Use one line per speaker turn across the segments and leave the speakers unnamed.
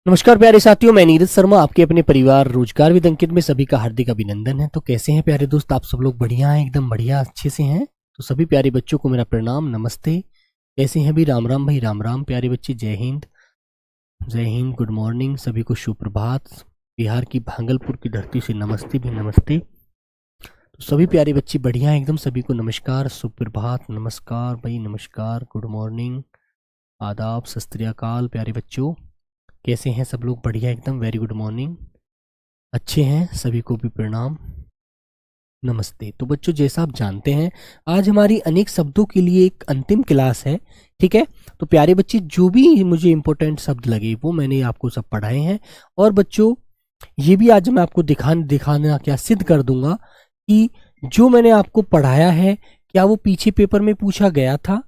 नमस्कार प्यारे साथियों, मैं नीरज शर्मा आपके अपने परिवार रोजगार विद अंकित में सभी का हार्दिक अभिनंदन है। तो कैसे हैं प्यारे दोस्त, आप सब लोग बढ़िया हैं, एकदम बढ़िया अच्छे से हैं। तो सभी प्यारे बच्चों को मेरा प्रणाम, नमस्ते। कैसे हैं भी? राम राम भाई, राम राम प्यारे बच्चे। जय हिंद, जय हिंद, गुड मॉर्निंग, सभी को सुप्रभात। बिहार की भागलपुर की धरती से नमस्ते भी नमस्ते। तो सभी प्यारे बच्चे बढ़िया हैं एकदम, सभी को नमस्कार, सुप्रभात, नमस्कार भाई, नमस्कार, गुड मॉर्निंग, आदाब, सत श्री अकाल। प्यारे बच्चों कैसे हैं सब लोग? बढ़िया एकदम, वेरी गुड मॉर्निंग, अच्छे हैं, सभी को भी प्रणाम, नमस्ते। तो बच्चों जैसा आप जानते हैं, आज हमारी अनेक शब्दों के लिए एक अंतिम क्लास है, ठीक है। तो प्यारे बच्चे जो भी मुझे इंपॉर्टेंट शब्द लगे वो मैंने आपको सब पढ़ाए हैं। और बच्चों ये भी आज मैं आपको दिखाना क्या सिद्ध कर दूंगा कि जो मैंने आपको पढ़ाया है क्या वो पीछे पेपर में पूछा गया था।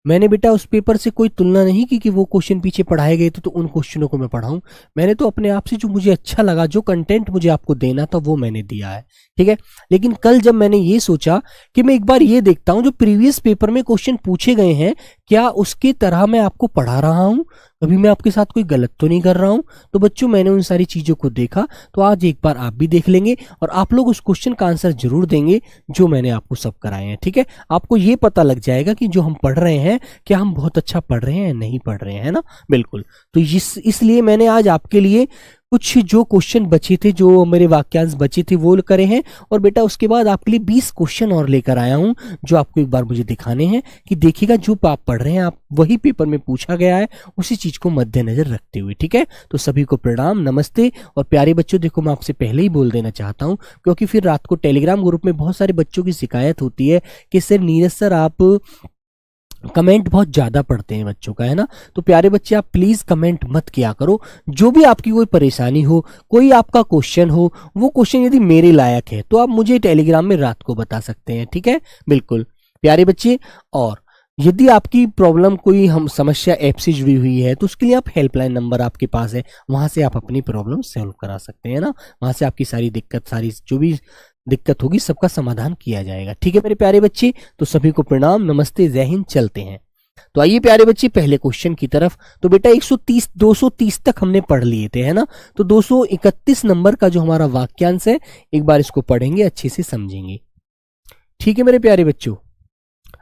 मैंने बेटा उस पेपर से कोई तुलना नहीं की कि वो क्वेश्चन पीछे पढ़ाए गए थे तो उन क्वेश्चनों को मैं पढ़ाऊं। मैंने तो अपने आप से जो मुझे अच्छा लगा, जो कंटेंट मुझे आपको देना था वो मैंने दिया है, ठीक है। लेकिन कल जब मैंने ये सोचा कि मैं एक बार ये देखता हूं जो प्रीवियस पेपर में क्वेश्चन पूछे गए हैं क्या उसकी तरह मैं आपको पढ़ा रहा हूं, कभी मैं आपके साथ कोई गलत तो नहीं कर रहा हूं। तो बच्चों मैंने उन सारी चीजों को देखा, तो आज एक बार आप भी देख लेंगे और आप लोग उस क्वेश्चन का आंसर जरूर देंगे जो मैंने आपको सब कराए हैं, ठीक है। आपको ये पता लग जाएगा कि जो हम पढ़ रहे हैं क्या हम बहुत अच्छा पढ़ रहे हैं या नहीं पढ़ रहे हैं, है ना। बिल्कुल। तो इसलिए मैंने आज आपके लिए कुछ जो क्वेश्चन बचे थे, जो मेरे वाक्यांश बचे थे वो करे हैं। और बेटा उसके बाद आपके लिए 20 क्वेश्चन और लेकर आया हूं जो आपको एक बार मुझे दिखाने हैं कि देखिएगा जो आप पढ़ रहे हैं आप वही पेपर में पूछा गया है, उसी चीज को मद्देनजर रखते हुए, ठीक है। तो सभी को प्रणाम, नमस्ते। और प्यारे बच्चों देखो मैं आपसे पहले ही बोल देना चाहता हूं क्योंकि फिर रात को टेलीग्राम ग्रुप में बहुत सारे बच्चों की शिकायत होती है कि सर नीरज सर आप कमेंट बहुत ज्यादा पढ़ते हैं बच्चों का, है ना। तो प्यारे बच्चे आप प्लीज कमेंट मत किया करो। जो भी आपकी कोई परेशानी हो, कोई आपका क्वेश्चन हो, वो क्वेश्चन यदि मेरे लायक है तो आप मुझे टेलीग्राम में रात को बता सकते हैं, ठीक है। बिल्कुल प्यारे बच्चे। और यदि आपकी प्रॉब्लम कोई हम समस्या ऐप से जुड़ी हुई है तो उसके लिए आप हेल्पलाइन नंबर आपके पास है, वहां से आप अपनी प्रॉब्लम सॉल्व करा सकते हैं ना। वहां से आपकी सारी दिक्कत, सारी जो भी दिक्कत होगी सबका समाधान किया जाएगा, ठीक है मेरे प्यारे बच्चे। तो सभी को प्रणाम, नमस्ते, जय हिंद। चलते हैं तो आइए प्यारे बच्चे पहले क्वेश्चन की तरफ। तो बेटा 130 230 तक हमने पढ़ लिए थे, है ना। तो 231 नंबर का जो हमारा वाक्यांश है एक बार इसको पढ़ेंगे, अच्छे से समझेंगे, ठीक है मेरे प्यारे बच्चों।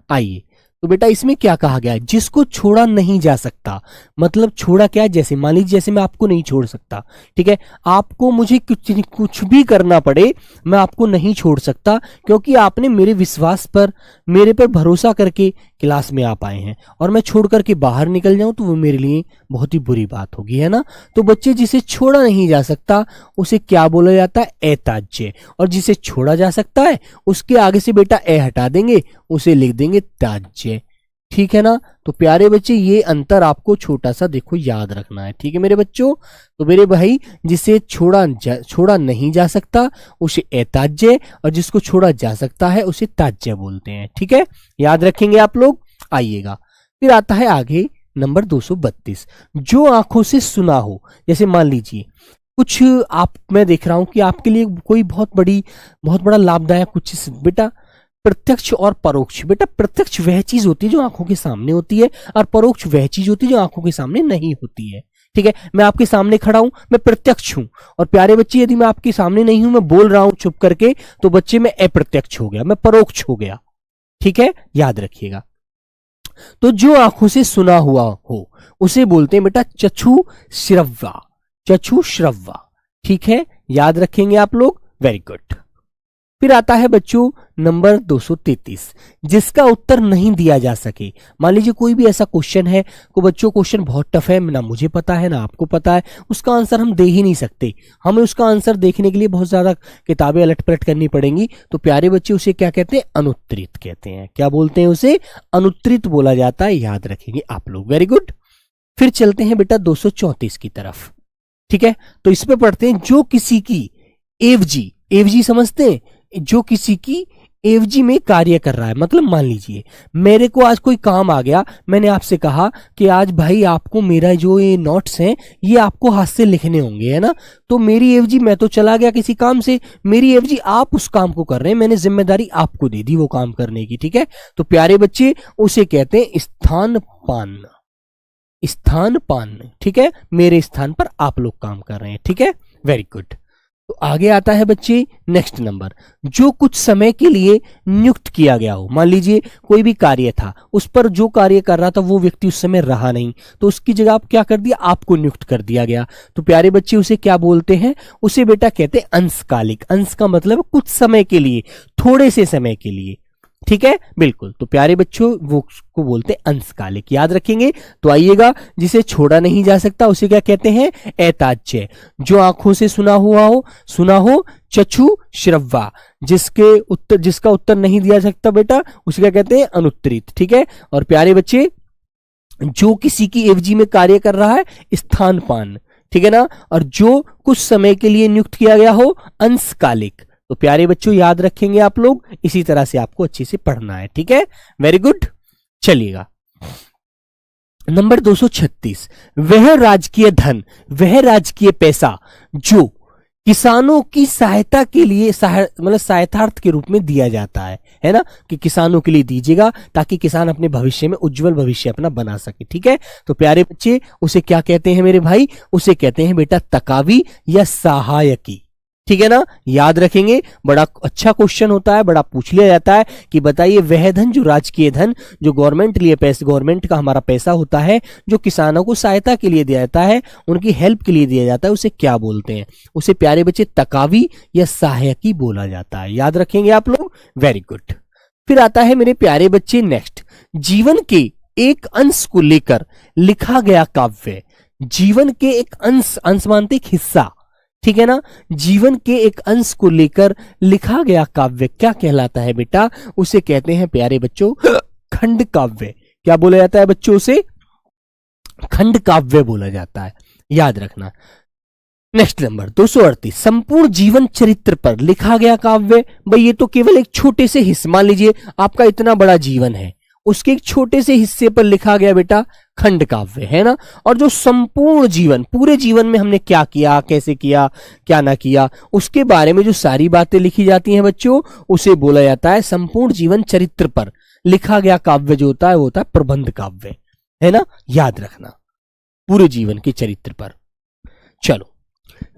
आइए तो बेटा इसमें क्या कहा गया है, जिसको छोड़ा नहीं जा सकता। मतलब छोड़ा क्या है, जैसे मान लीजिए जैसे मैं आपको नहीं छोड़ सकता, ठीक है। आपको मुझे कुछ भी करना पड़े मैं आपको नहीं छोड़ सकता क्योंकि आपने मेरे विश्वास पर, मेरे पर भरोसा करके क्लास में आप आए हैं और मैं छोड़ करके बाहर निकल जाऊं तो वो मेरे लिए बहुत ही बुरी बात होगी, है ना। तो बच्चे जिसे छोड़ा नहीं जा सकता उसे क्या बोला जाता है, अताज्य। और जिसे छोड़ा जा सकता है उसके आगे से बेटा ए हटा देंगे, उसे लिख देंगे ताज्य, ठीक है ना। तो प्यारे बच्चे ये अंतर आपको छोटा सा देखो याद रखना है, ठीक है मेरे बच्चों। तो मेरे भाई जिसे छोड़ा नहीं जा सकता उसे अताज्य और जिसको छोड़ा जा सकता है उसे ताज्य बोलते हैं, ठीक है। याद रखेंगे आप लोग। आइएगा फिर आता है आगे नंबर 232, जो आंखों से सुना हो। जैसे मान लीजिए कुछ आप, मैं देख रहा हूं कि आपके लिए कोई बहुत बड़ा लाभदायक कुछ बेटा प्रत्यक्ष और परोक्ष। बेटा प्रत्यक्ष वह चीज होती है जो आंखों के सामने होती है और परोक्ष वह चीज होती है जो आंखों के सामने नहीं होती है, ठीक है। मैं आपके सामने खड़ा हूं, मैं प्रत्यक्ष हूं। और प्यारे बच्चे यदि मैं आपके सामने नहीं हूं, मैं बोल रहा हूं चुप करके, तो बच्चे मैं अप्रत्यक्ष हो गया, मैं परोक्ष हो गया, ठीक है। याद रखिएगा। तो जो आंखों से सुना हुआ हो उसे बोलते हैं बेटा चक्षु श्रव्वा, चक्षु श्रव्वा, ठीक है। याद रखेंगे आप लोग, वेरी गुड। फिर आता है बच्चों नंबर 233, जिसका उत्तर नहीं दिया जा सके। मान लीजिए कोई भी ऐसा क्वेश्चन है को बच्चों क्वेश्चन बहुत टफ है, ना मुझे पता है ना आपको पता है, उसका आंसर हम दे ही नहीं सकते, हमें उसका आंसर देखने के लिए बहुत ज्यादा किताबें अलट पलट करनी पड़ेंगी। तो प्यारे बच्चे उसे क्या कहते हैं, अनुत्तरित कहते हैं। क्या बोलते हैं उसे, अनुत्तरित बोला जाता है, याद रखेंगे आप लोग, वेरी गुड। फिर चलते हैं बेटा 234 की तरफ, ठीक है। तो इस पे पढ़ते हैं, जो किसी की एवजी, एवजी समझते हैं, जो किसी की एवजी में कार्य कर रहा है। मतलब मान लीजिए मेरे को आज कोई काम आ गया, मैंने आपसे कहा कि आज भाई आपको मेरा जो ये नोट्स हैं ये आपको हाथ से लिखने होंगे, है ना। तो मेरी एवजी, मैं तो चला गया किसी काम से, मेरी एवजी आप उस काम को कर रहे हैं, मैंने जिम्मेदारी आपको दे दी वो काम करने की, ठीक है। तो प्यारे बच्चे उसे कहते हैं स्थान पान, स्थान पान, ठीक है, मेरे स्थान पर आप लोग काम कर रहे हैं, ठीक है, वेरी गुड। तो आगे आता है बच्चे नेक्स्ट नंबर, जो कुछ समय के लिए नियुक्त किया गया हो। मान लीजिए कोई भी कार्य था, उस पर जो कार्य कर रहा था वो व्यक्ति उस समय रहा नहीं, तो उसकी जगह आप क्या कर दिया, आपको नियुक्त कर दिया गया। तो प्यारे बच्चे उसे क्या बोलते हैं, उसे बेटा कहते हैं अंशकालिक। अंश का मतलब कुछ समय के लिए, थोड़े से समय के लिए, ठीक है, बिल्कुल। तो प्यारे बच्चों वो उसको बोलते हैं अंशकालिक, याद रखेंगे। तो आइएगा, जिसे छोड़ा नहीं जा सकता उसे क्या कहते हैं, ऐताज्य। जो आंखों से सुना हो चक्षु श्रव्वा, जिसका उत्तर नहीं दिया सकता बेटा उसे क्या कहते हैं, अनुत्तरित, ठीक है। और प्यारे बच्चे जो किसी की एवजी में कार्य कर रहा है, स्थानपान, ठीक है ना। और जो कुछ समय के लिए नियुक्त किया गया हो, अंशकालिक। तो प्यारे बच्चों याद रखेंगे आप लोग, इसी तरह से आपको अच्छे से पढ़ना है, ठीक है, वेरी गुड। चलिएगा नंबर 236, वह राजकीय धन, वह राजकीय पैसा जो किसानों की सहायता के लिए मतलब सहायतार्थ के रूप में दिया जाता है ना, कि किसानों के लिए दीजिएगा ताकि किसान अपने भविष्य में उज्जवल भविष्य अपना बना सके, ठीक है। तो प्यारे बच्चे उसे क्या कहते हैं मेरे भाई, उसे कहते हैं बेटा तकावी या सहायकी, ठीक है ना, याद रखेंगे। बड़ा अच्छा क्वेश्चन होता है, बड़ा पूछ लिया जाता है कि बताइए वह धन, जो राजकीय धन, जो गवर्नमेंट का हमारा पैसा होता है, जो किसानों को सहायता के लिए दिया जाता है, उनकी हेल्प के लिए दिया जाता है, उसे क्या बोलते हैं, उसे प्यारे बच्चे तकावी या सहायकी बोला जाता है, याद रखेंगे आप लोग, वेरी गुड। फिर आता है मेरे प्यारे बच्चे नेक्स्ट, जीवन के एक अंश को लेकर लिखा गया काव्य। जीवन के एक अंश मानते एक हिस्सा, ठीक है ना, जीवन के एक अंश को लेकर लिखा गया काव्य क्या कहलाता है बेटा, उसे कहते हैं प्यारे बच्चों खंड काव्य। क्या बोला जाता है बच्चों, उसे खंड काव्य बोला जाता है, याद रखना। नेक्स्ट नंबर 238, संपूर्ण जीवन चरित्र पर लिखा गया काव्य। भाई ये तो केवल एक छोटे से हिस्से, मान लीजिए आपका इतना बड़ा जीवन है, उसके एक छोटे से हिस्से पर लिखा गया बेटा खंड काव्य, है ना। और जो संपूर्ण जीवन, पूरे जीवन में हमने क्या किया, कैसे किया, क्या ना किया, उसके बारे में जो सारी बातें लिखी जाती हैं बच्चों, उसे बोला जाता है संपूर्ण जीवन चरित्र पर लिखा गया काव्य। जो होता है वो होता है प्रबंध काव्य, है ना, याद रखना, पूरे जीवन के चरित्र पर। चलो,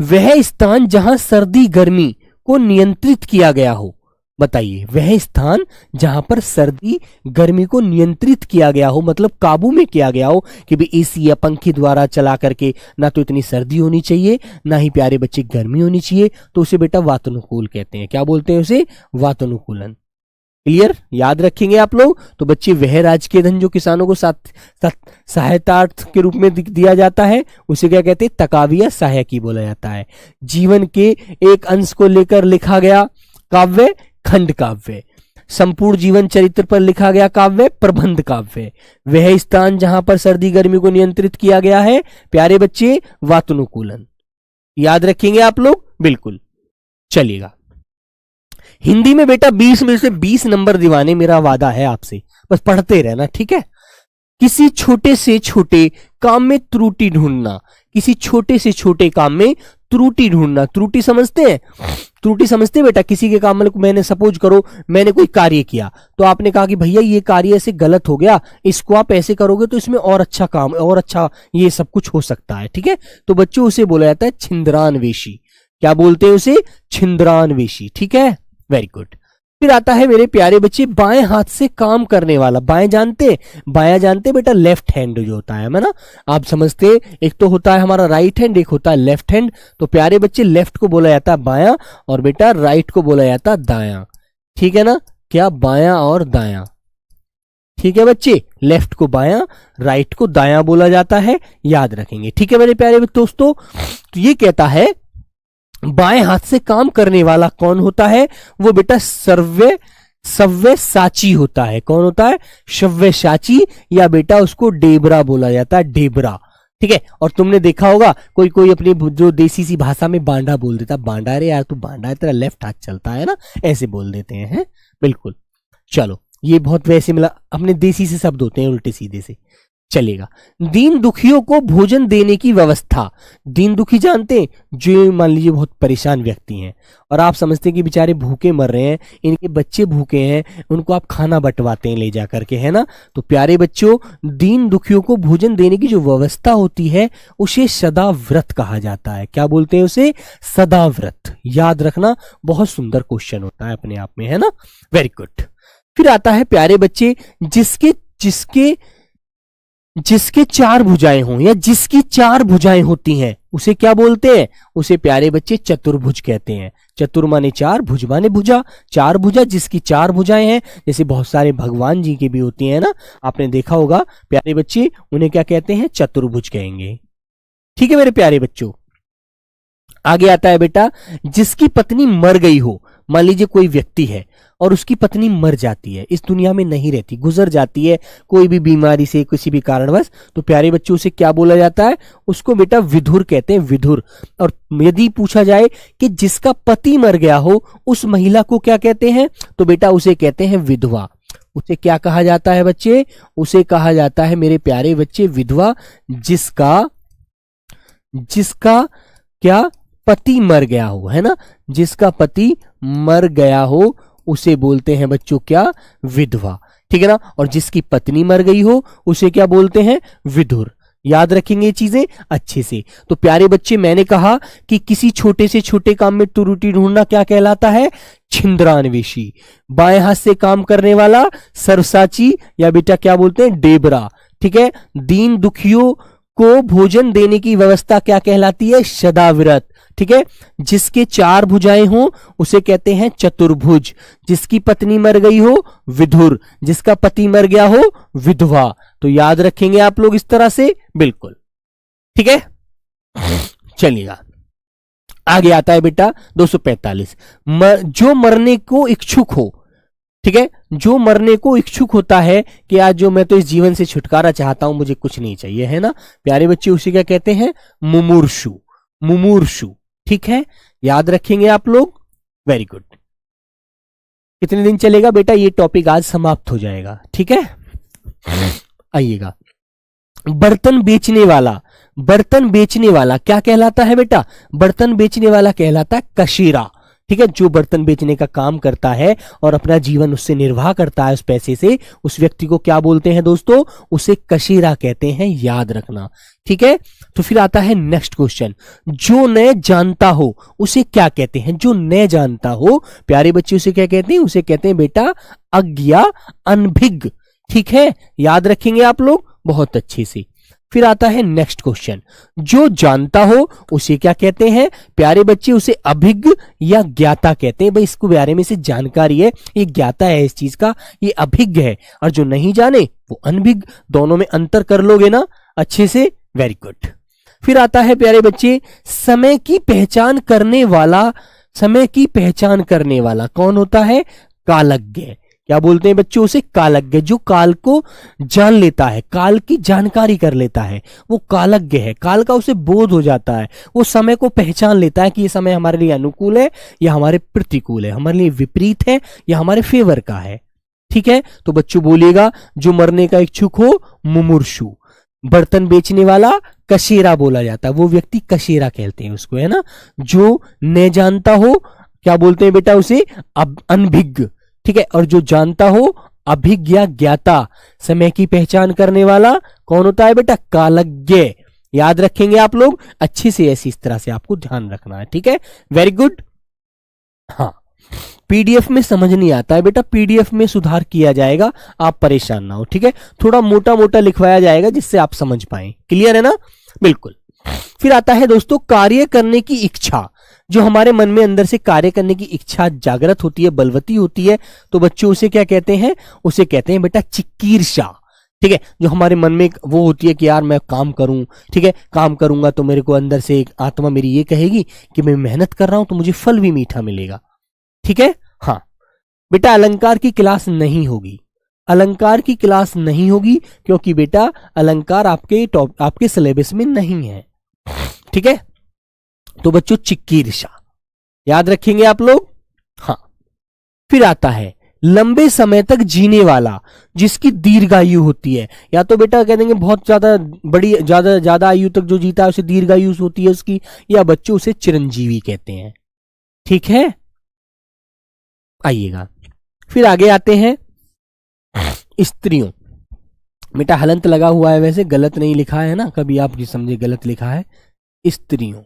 वह स्थान जहां सर्दी गर्मी को नियंत्रित किया गया हो। बताइए, वह स्थान जहां पर सर्दी गर्मी को नियंत्रित किया गया हो, मतलब काबू में किया गया हो, कि भी एसी या पंखे द्वारा चला करके ना तो इतनी सर्दी होनी चाहिए, ना ही प्यारे बच्चे गर्मी होनी चाहिए, तो उसे बेटा वातानुकूल कहते हैं। क्या बोलते हैं उसे, वातानुकूलन। क्लियर, याद रखेंगे आप लोग। तो बच्चे वह राजकीय धन जो किसानों को सहायतार्थ के रूप में दिया जाता है, उसे क्या कहते हैं, तकावी या सहायकी बोला जाता है। जीवन के एक अंश को लेकर लिखा गया काव्य खंड काव्य, संपूर्ण जीवन चरित्र पर लिखा गया काव्य प्रबंध काव्य, वह स्थान जहां पर सर्दी गर्मी को नियंत्रित किया गया है प्यारे बच्चे वातानुकूलन। याद रखेंगे आप लोग, बिल्कुल। चलिएगा, हिंदी में बेटा 20 में से 20 नंबर दिवाने, मेरा वादा है आपसे, बस पढ़ते रहना, ठीक है। किसी छोटे से छोटे काम में त्रुटि ढूंढना, किसी छोटे से छोटे काम में त्रुटि ढूंढना। त्रुटि समझते हैं, त्रुटि समझते हैं बेटा, किसी के काम में मैंने सपोज करो मैंने कोई कार्य किया, तो आपने कहा कि भैया ये कार्य ऐसे गलत हो गया, इसको आप ऐसे करोगे तो इसमें और अच्छा काम और अच्छा ये सब कुछ हो सकता है, ठीक है। तो बच्चों उसे बोला जाता है छिंद्रानवेशी। क्या बोलते हैं उसे, छिंद्रानवेशी, ठीक है, वेरी गुड। फिर आता है मेरे प्यारे बच्चे बाएं हाथ से काम करने वाला। बाएं जानते, बायां जानते बेटा, लेफ्ट हैंड जो होता है ना, आप समझते, एक तो होता है हमारा राइट हैंड, एक होता है लेफ्ट हैंड। तो प्यारे बच्चे लेफ्ट को बोला जाता है बायां, और बेटा राइट को बोला जाता है दायां, ठीक है ना। क्या, बायां और दायां, ठीक है बच्चे, लेफ्ट को बायां, राइट को दायां बोला जाता है, याद रखेंगे, ठीक है मेरे प्यारे दोस्तों। तो ये कहता है बाएं हाथ से काम करने वाला कौन होता है, वो बेटा सव्यसाची होता है। कौन होता है, सव्यसाची, या बेटा उसको डेबरा बोला जाता है, डेबरा, ठीक है। और तुमने देखा होगा कोई कोई अपनी जो देसी सी भाषा में बांडा बोल देता, बांडा रे यार तू बांडा है, तेरा लेफ्ट हाथ चलता है ना, ऐसे बोल देते हैं, बिल्कुल। चलो, ये बहुत वैसे मतलब अपने देसी से शब्द होते हैं, उल्टे सीधे से। चलेगा। दीन दुखियों को भोजन देने की व्यवस्था। दीन दुखी जानते हैं, जो मान लीजिए बहुत परेशान व्यक्ति हैं और आप समझते हैं कि बेचारे भूखे मर रहे हैं, इनके बच्चे भूखे हैं, उनको आप खाना बंटवाते हैं ले जा करके, है ना। तो प्यारे बच्चों, दीन दुखियों को भोजन देने की जो व्यवस्था होती है उसे सदाव्रत कहा जाता है। क्या बोलते हैं उसे? सदाव्रत। याद रखना, बहुत सुंदर क्वेश्चन होता है अपने आप में, है ना। Very good. फिर आता है प्यारे बच्चे, जिसके जिसके जिसके चार भुजाएं हों या जिसकी चार भुजाएं होती हैं उसे क्या बोलते हैं? उसे प्यारे बच्चे चतुर्भुज कहते हैं। चतुर माने चार, भुज माने भुजा, चार भुजा, जिसकी चार भुजाएं हैं। जैसे बहुत सारे भगवान जी की भी होती हैं ना, आपने देखा होगा प्यारे बच्चे, उन्हें क्या कहते हैं? चतुर्भुज कहेंगे। ठीक है मेरे प्यारे बच्चों। आगे आता है बेटा, जिसकी पत्नी मर गई हो। मान लीजिए कोई व्यक्ति है और उसकी पत्नी मर जाती है, इस दुनिया में नहीं रहती, गुजर जाती है कोई भी बीमारी से, किसी भी कारणवश, तो प्यारे बच्चों उसे क्या बोला जाता है? उसको बेटा विधुर कहते हैं, विधुर। और यदि पूछा जाए कि जिसका पति मर गया हो उस महिला को क्या कहते हैं, तो बेटा उसे कहते हैं विधवा। उसे क्या कहा जाता है बच्चे? उसे कहा जाता है मेरे प्यारे बच्चे विधवा, जिसका क्या पति मर गया हो, है ना। जिसका पति मर गया हो उसे बोलते हैं बच्चों क्या? विधवा। ठीक है ना। और जिसकी पत्नी मर गई हो उसे क्या बोलते हैं? विधुर। याद रखेंगे ये चीजें अच्छे से। तो प्यारे बच्चे, मैंने कहा कि किसी छोटे से छोटे काम में त्रुटि ढूंढना क्या कहलाता है? छिंद्रान्वेषी। बाएं हाथ से काम करने वाला सर्वसाची, या बेटा क्या बोलते हैं? डेबरा। ठीक है। दीन दुखियों को भोजन देने की व्यवस्था क्या कहलाती है? सदाव्रत। ठीक है। जिसके चार भुजाएं हो उसे कहते हैं चतुर्भुज। जिसकी पत्नी मर गई हो विधुर, जिसका पति मर गया हो विधवा। तो याद रखेंगे आप लोग इस तरह से, बिल्कुल। ठीक है। चलिएगा, आगे आता है बेटा 245। जो मरने को इच्छुक हो। ठीक है। जो मरने को इच्छुक होता है कि आज जो मैं तो इस जीवन से छुटकारा चाहता हूं, मुझे कुछ नहीं चाहिए, है ना प्यारे बच्चे, उसे क्या कहते हैं? मुमूर्षु। मुमूर्षु। ठीक है। याद रखेंगे आप लोग। Very good. कितने दिन चलेगा बेटा ये टॉपिक? आज समाप्त हो जाएगा। ठीक है। आइएगा, बर्तन बेचने वाला। बर्तन बेचने वाला क्या कहलाता है बेटा? बर्तन बेचने वाला कहलाता है कशीरा। ठीक है। जो बर्तन बेचने का काम करता है और अपना जीवन उससे निर्वाह करता है, उस पैसे से, उस व्यक्ति को क्या बोलते हैं दोस्तों? उसे कशीरा कहते हैं। याद रखना। ठीक है। तो फिर आता है नेक्स्ट क्वेश्चन, जो न जानता हो उसे क्या कहते हैं? जो न जानता हो प्यारे बच्चे उसे क्या कहते हैं? उसे कहते हैं बेटा अज्ञा, अनभिज्ञ। ठीक है। याद रखेंगे आप लोग बहुत अच्छे से। फिर आता है नेक्स्ट क्वेश्चन, जो जानता हो उसे क्या कहते हैं? प्यारे बच्चे उसे अभिज्ञ या ज्ञाता कहते हैं। भाई इसको बारे में से जानकारी है, ये ज्ञाता है इस चीज का, ये अभिज्ञ है। और जो नहीं जाने वो अनभिज्ञ। दोनों में अंतर कर लोगे ना अच्छे से। Very good. फिर आता है प्यारे बच्चे, समय की पहचान करने वाला। समय की पहचान करने वाला कौन होता है? कालज्ञ। क्या बोलते हैं बच्चों? उसे कालज्ञ। जो काल को जान लेता है, काल की जानकारी कर लेता है, वो कालज्ञ है। काल का उसे बोध हो जाता है, वो समय को पहचान लेता है कि ये समय हमारे लिए अनुकूल है या हमारे प्रतिकूल है, हमारे लिए विपरीत है या हमारे फेवर का है। ठीक है। तो बच्चों बोलिएगा, जो मरने का इच्छुक हो मुमूर्षु। बर्तन बेचने वाला कशीरा बोला जाता है, वो व्यक्ति कशीरा कहते हैं उसको, है ना। जो न जानता हो क्या बोलते हैं बेटा? उसे अनभिज्ञ। ठीक है। और जो जानता हो अभिज्ञ, ज्ञाता। समय की पहचान करने वाला कौन होता है बेटा? कालज्ञ। याद रखेंगे आप लोग अच्छे से, ऐसी इस तरह से आपको ध्यान रखना है। ठीक है। Very good. हाँ, पीडीएफ में समझ नहीं आता है बेटा, पीडीएफ में सुधार किया जाएगा, आप परेशान ना हो। ठीक है। थोड़ा मोटा मोटा लिखवाया जाएगा जिससे आप समझ पाए। क्लियर है ना? बिल्कुल। फिर आता है दोस्तों कार्य करने की इच्छा। जो हमारे मन में अंदर से कार्य करने की इच्छा जागृत होती है, बलवती होती है, तो बच्चों उसे क्या कहते हैं? उसे कहते हैं बेटा चिकीर्षा। ठीक है। जो हमारे मन में वो होती है कि यार मैं काम करूं, ठीक है, काम करूंगा तो मेरे को अंदर से एक आत्मा मेरी ये कहेगी कि मैं मेहनत कर रहा हूं तो मुझे फल भी मीठा मिलेगा। ठीक है। हाँ बेटा, अलंकार की क्लास नहीं होगी, अलंकार की क्लास नहीं होगी, क्योंकि बेटा अलंकार आपके सिलेबस में नहीं है। ठीक है। तो बच्चों चिकीर्षा याद रखेंगे आप लोग। हाँ। फिर आता है लंबे समय तक जीने वाला, जिसकी दीर्घायु होती है। या तो बेटा कह देंगे बहुत ज्यादा बड़ी, ज्यादा ज्यादा आयु तक जो जीता है उसे दीर्घायु होती है उसकी, या बच्चों उसे चिरंजीवी कहते हैं। ठीक है, आइएगा फिर आगे आते हैं। स्त्रियों, बेटा हलंत लगा हुआ है, वैसे गलत नहीं लिखा है ना, कभी आप समझे गलत लिखा है। स्त्रियों,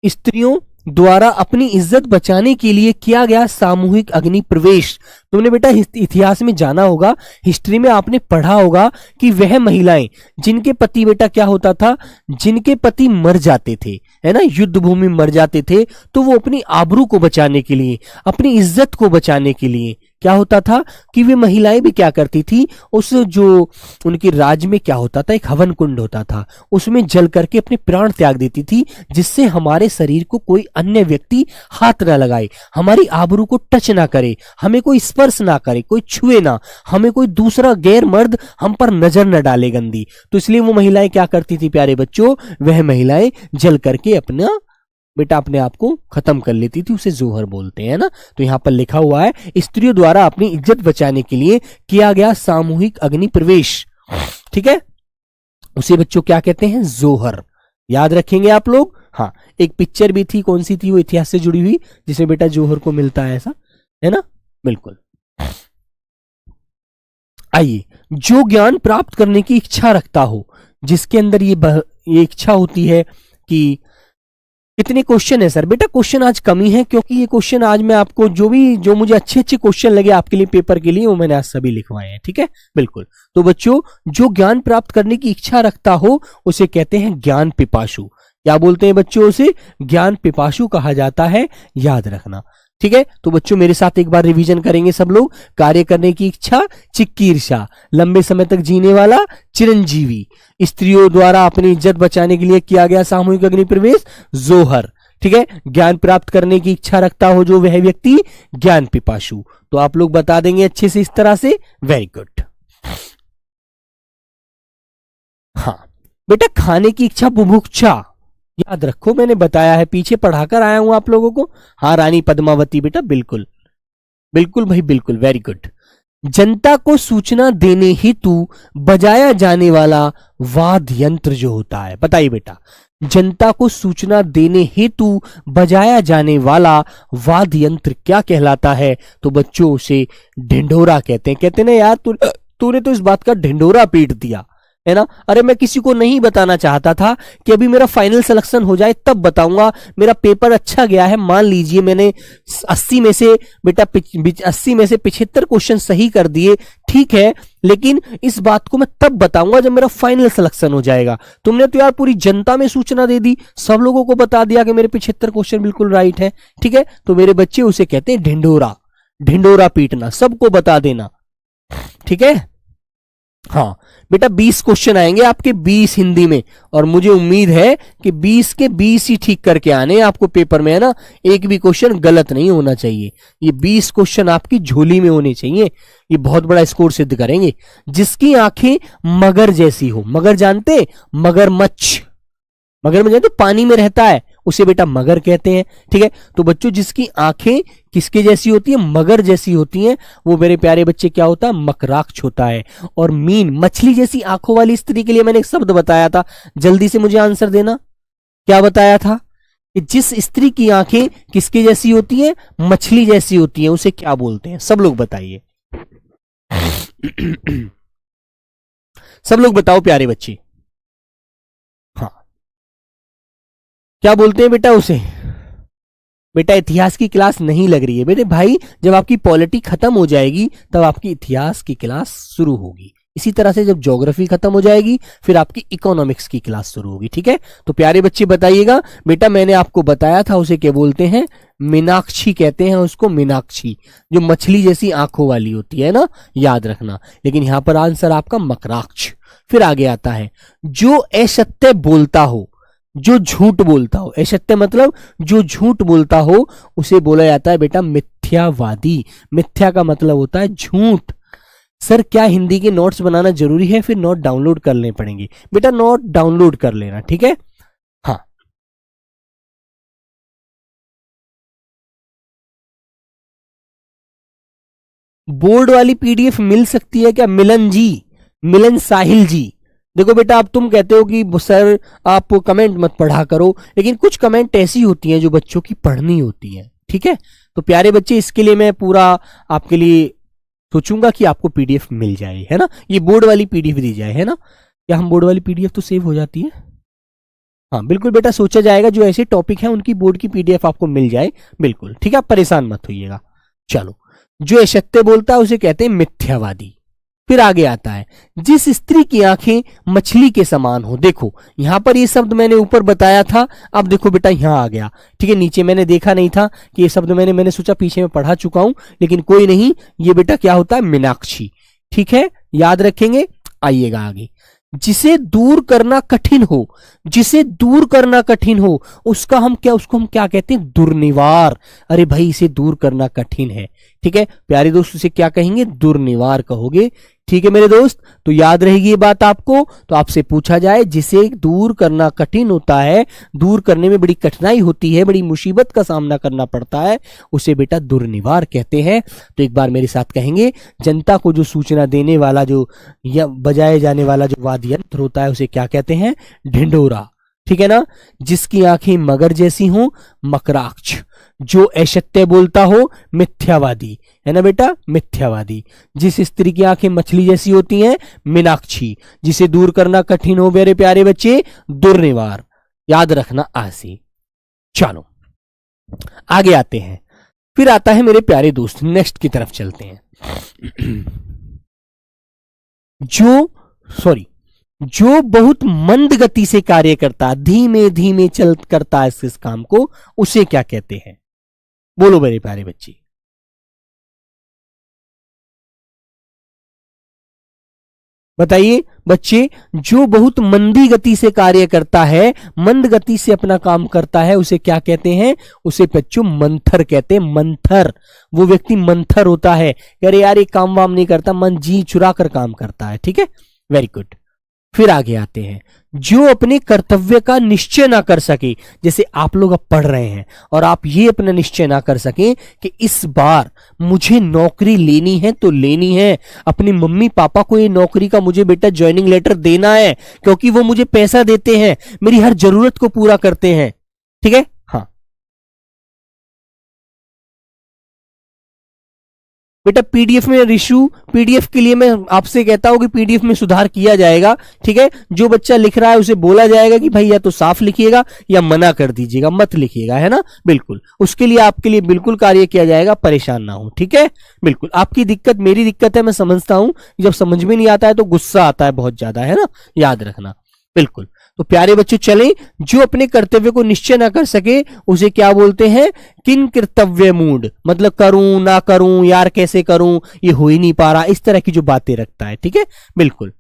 स्त्रियों द्वारा अपनी इज्जत बचाने के लिए किया गया सामूहिक अग्नि प्रवेश। तुमने बेटा इतिहास में जाना होगा, हिस्ट्री में आपने पढ़ा होगा कि वह महिलाएं जिनके पति बेटा क्या होता था, जिनके पति मर जाते थे, है ना, युद्ध भूमि में मर जाते थे, तो वो अपनी आबरू को बचाने के लिए, अपनी इज्जत को बचाने के लिए क्या होता था कि वे महिलाएं भी क्या करती थी, उस जो उनके राज्य में क्या होता था, एक हवन कुंड होता था, उसमें जल करके अपने प्राण त्याग देती थी, जिससे हमारे शरीर को कोई अन्य व्यक्ति हाथ ना लगाए, हमारी आबरू को टच ना करे, हमें कोई स्पर्श ना करे, कोई छुए ना, हमें कोई दूसरा गैर मर्द हम पर नजर न डाले गंदी। तो इसलिए वो महिलाएं क्या करती थी प्यारे बच्चों, वह महिलाएं जल करके अपना बेटा अपने आप को खत्म कर लेती थी, उसे जोहर बोलते हैं ना। तो यहां पर लिखा हुआ है, स्त्रियों द्वारा अपनी इज्जत बचाने के लिए किया गया सामूहिक अग्नि प्रवेश, ठीक है, उसे बच्चों क्या कहते हैं, जोहर। याद रखेंगे आप लोग। हाँ, एक पिक्चर भी थी, कौन सी थी वो, इतिहास से जुड़ी हुई, जिसमें बेटा जोहर को मिलता है, ऐसा है ना, बिल्कुल। आइए, जो ज्ञान प्राप्त करने की इच्छा रखता हो, जिसके अंदर ये इच्छा होती है कि कितने क्वेश्चन है सर, बेटा क्वेश्चन आज कमी है, क्योंकि ये क्वेश्चन आज मैं आपको जो मुझे अच्छे अच्छे क्वेश्चन लगे आपके लिए पेपर के लिए, वो मैंने आज सभी लिखवाए हैं, ठीक है, बिल्कुल। तो बच्चों, जो ज्ञान प्राप्त करने की इच्छा रखता हो उसे कहते हैं ज्ञान पिपासु। क्या बोलते हैं बच्चों, उसे ज्ञान पिपासु कहा जाता है, याद रखना, ठीक है। तो बच्चों मेरे साथ एक बार रिवीजन करेंगे सब लोग। कार्य करने की इच्छा, चिकीर्षा, लंबे समय तक जीने वाला, चिरंजीवी, स्त्रियों द्वारा अपनी इज्जत बचाने के लिए किया गया सामूहिक अग्नि प्रवेश, जोहर, ठीक है। ज्ञान प्राप्त करने की इच्छा रखता हो जो वह व्यक्ति, ज्ञान पिपासु। तो आप लोग बता देंगे अच्छे से इस तरह से, वेरी गुड। हाँ बेटा, खाने की इच्छा, बुभुक्षा, याद रखो मैंने बताया है, पीछे पढ़ाकर आया हूं आप लोगों को। हाँ रानी पद्मावती बेटा, बिल्कुल बिल्कुल भाई, बिल्कुल, वेरी गुड। जनता को सूचना देने हेतु बजाया जाने वाला वाद्य यंत्र जो होता है, बताइए बेटा, जनता को सूचना देने हेतु बजाया जाने वाला वाद्य यंत्र क्या कहलाता है? तो बच्चों उसे ढिंढोरा कहते हैं। कहते ना यार तूने तो इस बात का ढिंढोरा पीट दिया, है ना। अरे मैं किसी को नहीं बताना चाहता था कि अभी मेरा फाइनल सिलेक्शन हो जाए तब बताऊंगा, मेरा पेपर अच्छा गया है, मान लीजिए मैंने 80 में से बेटा 80 में से 75 क्वेश्चन सही कर दिए, ठीक है, लेकिन इस बात को मैं तब बताऊंगा जब मेरा फाइनल सिलेक्शन हो जाएगा। तुमने तो यार पूरी जनता में सूचना दे दी, सब लोगों को बता दिया कि मेरे 75 क्वेश्चन बिल्कुल राइट है, ठीक है। तो मेरे बच्चे उसे कहते हैं ढिंढोरा, ढिंढोरा पीटना, सबको बता देना, ठीक है। हाँ बेटा 20 क्वेश्चन आएंगे आपके, 20 हिंदी में, और मुझे उम्मीद है कि 20 के 20 ही ठीक करके आने आपको पेपर में, है ना। एक भी क्वेश्चन गलत नहीं होना चाहिए, ये 20 क्वेश्चन आपकी झोली में होने चाहिए, ये बहुत बड़ा स्कोर सिद्ध करेंगे। जिसकी आंखें मगर जैसी हो, मगर जानते, मगरमच्छ, मगर में तो पानी में रहता है, उसे बेटा मगर कहते हैं, ठीक है। तो बच्चों जिसकी आंखें किसके जैसी होती है, मगर जैसी होती हैं, वो मेरे प्यारे बच्चे क्या होता है, मकराक्ष होता है। और मीन, मछली जैसी आंखों वाली स्त्री के लिए मैंने एक शब्द बताया था, जल्दी से मुझे आंसर देना, क्या बताया था कि जिस स्त्री की आंखें किसके जैसी होती हैं, मछली जैसी होती हैं, उसे क्या बोलते हैं, सब लोग बताइए। सब लोग बताओ प्यारे बच्चे, क्या बोलते हैं बेटा उसे? बेटा इतिहास की क्लास नहीं लग रही है बेटे भाई, जब आपकी पॉलिटी खत्म हो जाएगी तब आपकी इतिहास की क्लास शुरू होगी। इसी तरह से जब ज्योग्राफी खत्म हो जाएगी फिर आपकी इकोनॉमिक्स की क्लास शुरू होगी, ठीक है। तो प्यारे बच्चे बताइएगा बेटा, मैंने आपको बताया था उसे क्या बोलते हैं, मीनाक्षी कहते हैं उसको, मीनाक्षी, जो मछली जैसी आंखों वाली होती है ना, याद रखना। लेकिन यहां पर आंसर आपका मकराक्ष। फिर आगे आता है, जो असत्य बोलता हो, जो झूठ बोलता हो, असत्य मतलब जो झूठ बोलता हो, उसे बोला जाता है बेटा मिथ्यावादी। मिथ्या का मतलब होता है झूठ। सर क्या हिंदी के नोट्स बनाना जरूरी है? फिर नोट डाउनलोड करने पड़ेंगे बेटा, नोट डाउनलोड कर लेना, ठीक है। हाँ बोर्ड वाली पीडीएफ मिल सकती है क्या? मिलन जी, मिलन साहिल जी, देखो बेटा अब तुम कहते हो कि सर आप कमेंट मत पढ़ा करो, लेकिन कुछ कमेंट ऐसी होती हैं जो बच्चों की पढ़नी होती हैं, ठीक है? तो प्यारे बच्चे इसके लिए मैं पूरा आपके लिए सोचूंगा कि आपको पीडीएफ मिल जाए, है ना? ये बोर्ड वाली पीडीएफ दी जाए, है ना? क्या हम बोर्ड वाली पीडीएफ तो सेव हो जाती है? हाँ बिल्कुल बेटा, सोचा जाएगा जो ऐसे टॉपिक हैं उनकी बोर्ड की पीडीएफ आपको मिल जाए, बिल्कुल ठीक है, आप परेशान मत होइएगा। चलो, जो असत्य बोलता है उसे कहते हैं मिथ्यावादी। फिर आगे आता है, जिस स्त्री की आंखें मछली के समान हो। देखो यहां पर ये शब्द मैंने ऊपर बताया था, अब देखो बेटा यहां आ गया, ठीक है? नीचे मैंने देखा नहीं था कि ये शब्द मैंने सोचा पीछे में पढ़ा चुका हूं, लेकिन कोई नहीं, ये बेटा क्या होता है? मीनाक्षी, ठीक है, याद रखेंगे। आइएगा आगे, जिसे दूर करना कठिन हो, जिसे दूर करना कठिन हो उसको हम क्या कहते हैं? दुर्निवार। अरे भाई इसे दूर करना कठिन है, ठीक है प्यारे दोस्त, उसे क्या कहेंगे? दुर्निवार कहोगे, ठीक है मेरे दोस्त? तो याद रहेगी ये बात आपको। तो आपसे पूछा जाए जिसे दूर करना कठिन होता है, दूर करने में बड़ी कठिनाई होती है, बड़ी मुसीबत का सामना करना पड़ता है, उसे बेटा दुर्निवार कहते हैं। तो एक बार मेरे साथ कहेंगे, जनता को जो सूचना देने वाला, जो या बजाए जाने वाला जो वाद्य यंत्र होता है उसे क्या कहते हैं? ढिंढोरा, ठीक है ना? जिसकी आंखें मगर जैसी हो, मकराक्ष। जो असत्य बोलता हो, मिथ्यावादी, है ना बेटा? मिथ्यावादी। जिस स्त्री की आंखें मछली जैसी होती हैं, मीनाक्षी। जिसे दूर करना कठिन हो मेरे प्यारे बच्चे, दुर्निवार। याद रखना आसी। चलो आगे आते हैं, फिर आता है मेरे प्यारे दोस्त, नेक्स्ट की तरफ चलते हैं। जो बहुत मंद गति से कार्य करता, धीमे धीमे चल करता है इस काम को, उसे क्या कहते हैं? बोलो मेरे प्यारे बच्चे। बताइए बच्चे, जो बहुत मंदी गति से कार्य करता है, मंद गति से अपना काम करता है, उसे क्या कहते हैं? उसे बच्चों मंथर कहते हैं। मंथर, वो व्यक्ति मंथर होता है, अरे यार ये काम वाम नहीं करता, मन जी चुरा कर काम करता है, ठीक है? Very good. फिर आगे आते हैं, जो अपने कर्तव्य का निश्चय ना कर सके। जैसे आप लोग अब पढ़ रहे हैं और आप ये अपना निश्चय ना कर सके कि इस बार मुझे नौकरी लेनी है तो लेनी है, अपनी मम्मी पापा को ये नौकरी का मुझे बेटा ज्वाइनिंग लेटर देना है, क्योंकि वो मुझे पैसा देते हैं, मेरी हर जरूरत को पूरा करते हैं, ठीक है? हाँ बेटा, पीडीएफ में रिशु, पीडीएफ के लिए मैं आपसे कहता हूं कि पीडीएफ में सुधार किया जाएगा, ठीक है? जो बच्चा लिख रहा है उसे बोला जाएगा कि भाई या तो साफ लिखिएगा या मना कर दीजिएगा, मत लिखिएगा, है ना? बिल्कुल, उसके लिए आपके लिए बिल्कुल कार्य किया जाएगा, परेशान ना हो, ठीक है? बिल्कुल, आपकी दिक्कत मेरी दिक्कत है, मैं समझता हूं, जब समझ में नहीं आता है तो गुस्सा आता है बहुत ज्यादा, है ना? याद रखना, बिल्कुल। तो प्यारे बच्चों चलें, जो अपने कर्तव्य को निश्चय ना कर सके उसे क्या बोलते हैं? किन कर्तव्य मूड, मतलब करूं ना करूं, यार कैसे करूं, ये हो ही नहीं पा रहा, इस तरह की जो बातें रखता है, ठीक है? बिल्कुल।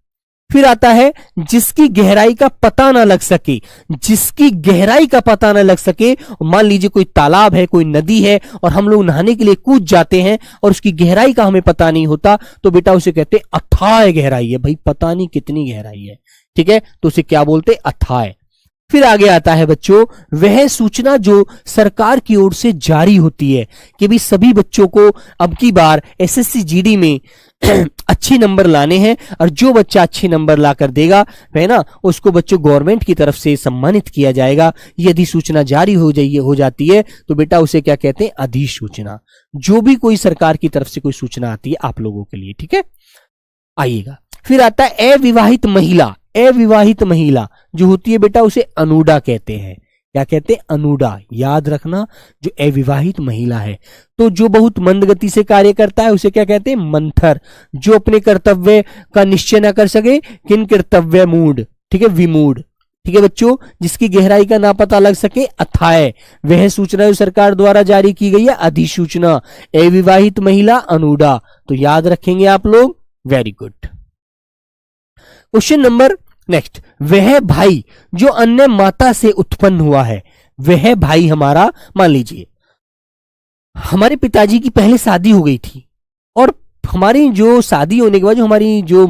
फिर आता है, जिसकी गहराई का पता ना लग सके। जिसकी गहराई का पता ना लग सके, मान लीजिए कोई तालाब है, कोई नदी है और हम लोग नहाने के लिए कूद जाते हैं और उसकी गहराई का हमें पता नहीं होता, तो बेटा उसे कहते हैं अथाह गहराई है, भाई पता नहीं कितनी गहराई है, ठीक है? तो उसे क्या बोलते? अथाह। फिर आगे आता है बच्चों, वह सूचना जो सरकार की ओर से जारी होती है कि भी सभी बच्चों को अब की बार एसएससी जीडी में अच्छे नंबर लाने हैं, और जो बच्चा अच्छे नंबर लाकर देगा, है ना, उसको बच्चों गवर्नमेंट की तरफ से सम्मानित किया जाएगा। यदि सूचना जारी हो जाती है तो बेटा उसे क्या कहते हैं? अधिसूचना। जो भी कोई सरकार की तरफ से कोई सूचना आती है आप लोगों के लिए, ठीक है? आइएगा, फिर आता है अविवाहित महिला। अविवाहित महिला जो होती है बेटा उसे अनुडा कहते हैं। क्या कहते हैं? अनुडा। याद रखना, जो अविवाहित महिला है, तो जो बहुत मंद गति से कार्य करता है उसे क्या कहते हैं? मंथर। जो अपने कर्तव्य का निश्चय ना कर सके, किन कर्तव्य मूड, ठीक है? विमूढ़, ठीक है बच्चों? जिसकी गहराई का ना पता लग सके, अथाय। वह सूचना जो सरकार द्वारा जारी की गई है, अधिसूचना। अविवाहित महिला, अनुडा। तो याद रखेंगे आप लोग, very good. Question number next, वह भाई जो अन्य माता से उत्पन्न हुआ है। वह भाई हमारा, मान लीजिए हमारे पिताजी की पहले शादी हो गई थी और हमारी जो शादी होने के बाद जो हमारी जो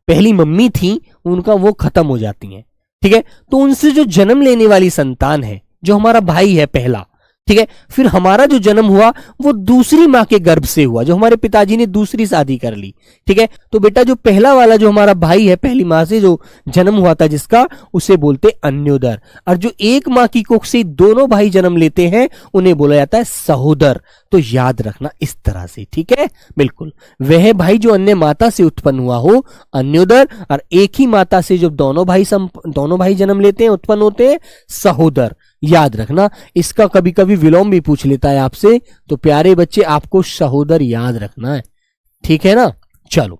पहली मम्मी थी उनका वो खत्म हो जाती हैं, ठीक है? तो उनसे जो जन्म लेने वाली संतान है, जो हमारा भाई है पहला, ठीक है। फिर हमारा जो जन्म हुआ वो दूसरी माँ के गर्भ से हुआ, जो हमारे पिताजी ने दूसरी शादी कर ली। ठीक है। तो बेटा जो पहला वाला जो हमारा भाई है, पहली माँ से जो जन्म हुआ था जिसका, उसे बोलते अन्योदर। और जो एक माँ की कोख से दोनों भाई जन्म लेते हैं उन्हें बोला जाता है सहोदर। तो याद रखना इस तरह से, ठीक है। बिल्कुल, वह भाई जो अन्य माता से उत्पन्न हुआ हो अन्योदर, और एक ही माता से जब दोनों भाई जन्म लेते हैं, उत्पन्न होते हैं, सहोदर। याद रखना, इसका कभी कभी विलोम भी पूछ लेता है आपसे, तो प्यारे बच्चे आपको सहोदर याद रखना है, ठीक है ना। चलो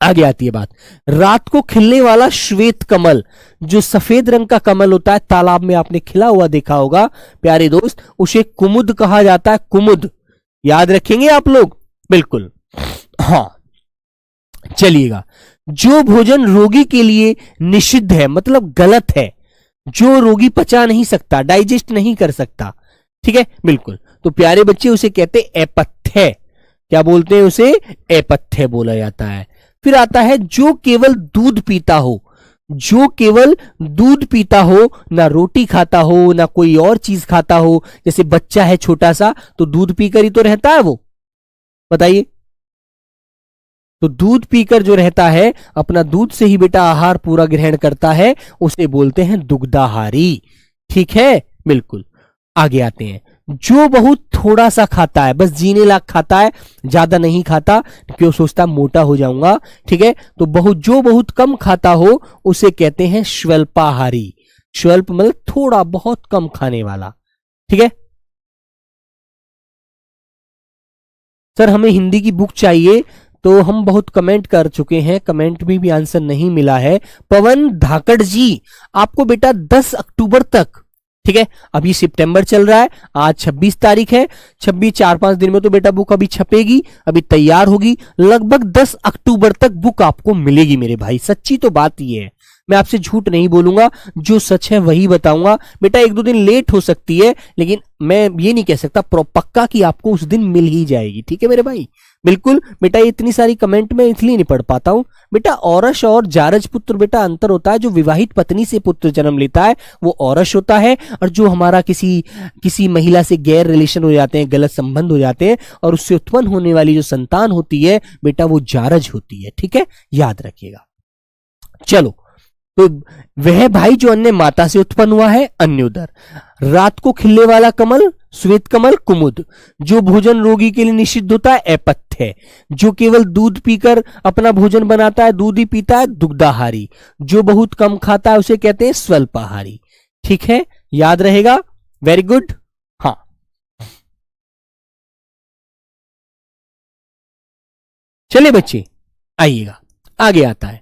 आगे आती है बात, रात को खिलने वाला श्वेत कमल, जो सफेद रंग का कमल होता है, तालाब में आपने खिला हुआ देखा होगा प्यारे दोस्त, उसे कुमुद कहा जाता है। कुमुद याद रखेंगे आप लोग, बिल्कुल। हाँ चलिएगा, जो भोजन रोगी के लिए निषिद्ध है, मतलब गलत है, जो रोगी पचा नहीं सकता, डाइजेस्ट नहीं कर सकता, ठीक है, बिल्कुल, तो प्यारे बच्चे उसे कहते अपथ्य। क्या बोलते हैं उसे? अपथ्य बोला जाता है। फिर आता है जो केवल दूध पीता हो, जो केवल दूध पीता हो, ना रोटी खाता हो ना कोई और चीज खाता हो, जैसे बच्चा है छोटा सा तो दूध पीकर ही तो रहता है वो, बताइए। तो दूध पीकर जो रहता है, अपना दूध से ही बेटा आहार पूरा ग्रहण करता है, उसे बोलते हैं दुग्धाहारी, ठीक है, बिल्कुल। आगे आते हैं, जो बहुत थोड़ा सा खाता है, बस जीने लायक खाता है, ज्यादा नहीं खाता, क्यों सोचता मोटा हो जाऊंगा, ठीक है, तो जो बहुत कम खाता हो उसे कहते हैं स्वल्पाहारी। स्वल्प मतलब थोड़ा बहुत कम खाने वाला, ठीक है। सर हमें हिंदी की बुक चाहिए, तो हम बहुत कमेंट कर चुके हैं, कमेंट में भी आंसर नहीं मिला है। पवन धाकड़ जी, आपको बेटा 10 अक्टूबर तक, ठीक है, अभी सितंबर चल रहा है, आज 26 तारीख है, 26 4-5 दिन में तो बेटा बुक अभी छपेगी, अभी तैयार होगी, लगभग 10 अक्टूबर तक बुक आपको मिलेगी मेरे भाई। सच्ची तो बात ये है, मैं आपसे झूठ नहीं बोलूंगा, जो सच है वही बताऊंगा। बेटा 1-2 दिन लेट हो सकती है, लेकिन मैं ये नहीं कह सकता पक्का कि आपको उस दिन मिल ही जाएगी, ठीक है मेरे भाई, बिल्कुल। बेटा इतनी सारी कमेंट में इसलिए नहीं पढ़ पाता हूं बेटा। औरस और जारज पुत्र बेटा अंतर होता है, जो विवाहित पत्नी से पुत्र जन्म लेता है वो औरस होता है, और जो हमारा किसी महिला से गैर रिलेशन हो जाते हैं, गलत संबंध हो जाते हैं, और उससे उत्पन्न होने वाली जो संतान होती है बेटा वो जारज होती है, ठीक है, याद रखिएगा। चलो, तो वह भाई जो अन्य माता से उत्पन्न हुआ है अन्योदर, रात को खिलने वाला कमल श्वेत कमल कुमुद, जो भोजन रोगी के लिए निषिद्ध होता है अपथ्य, जो केवल दूध पीकर अपना भोजन बनाता है, दूध ही पीता है, दुग्धाहारी, जो बहुत कम खाता है उसे कहते हैं स्वल्पाहारी, ठीक है, याद रहेगा, वेरी गुड। हाँ चलिए बच्चे आइएगा, आगे आता है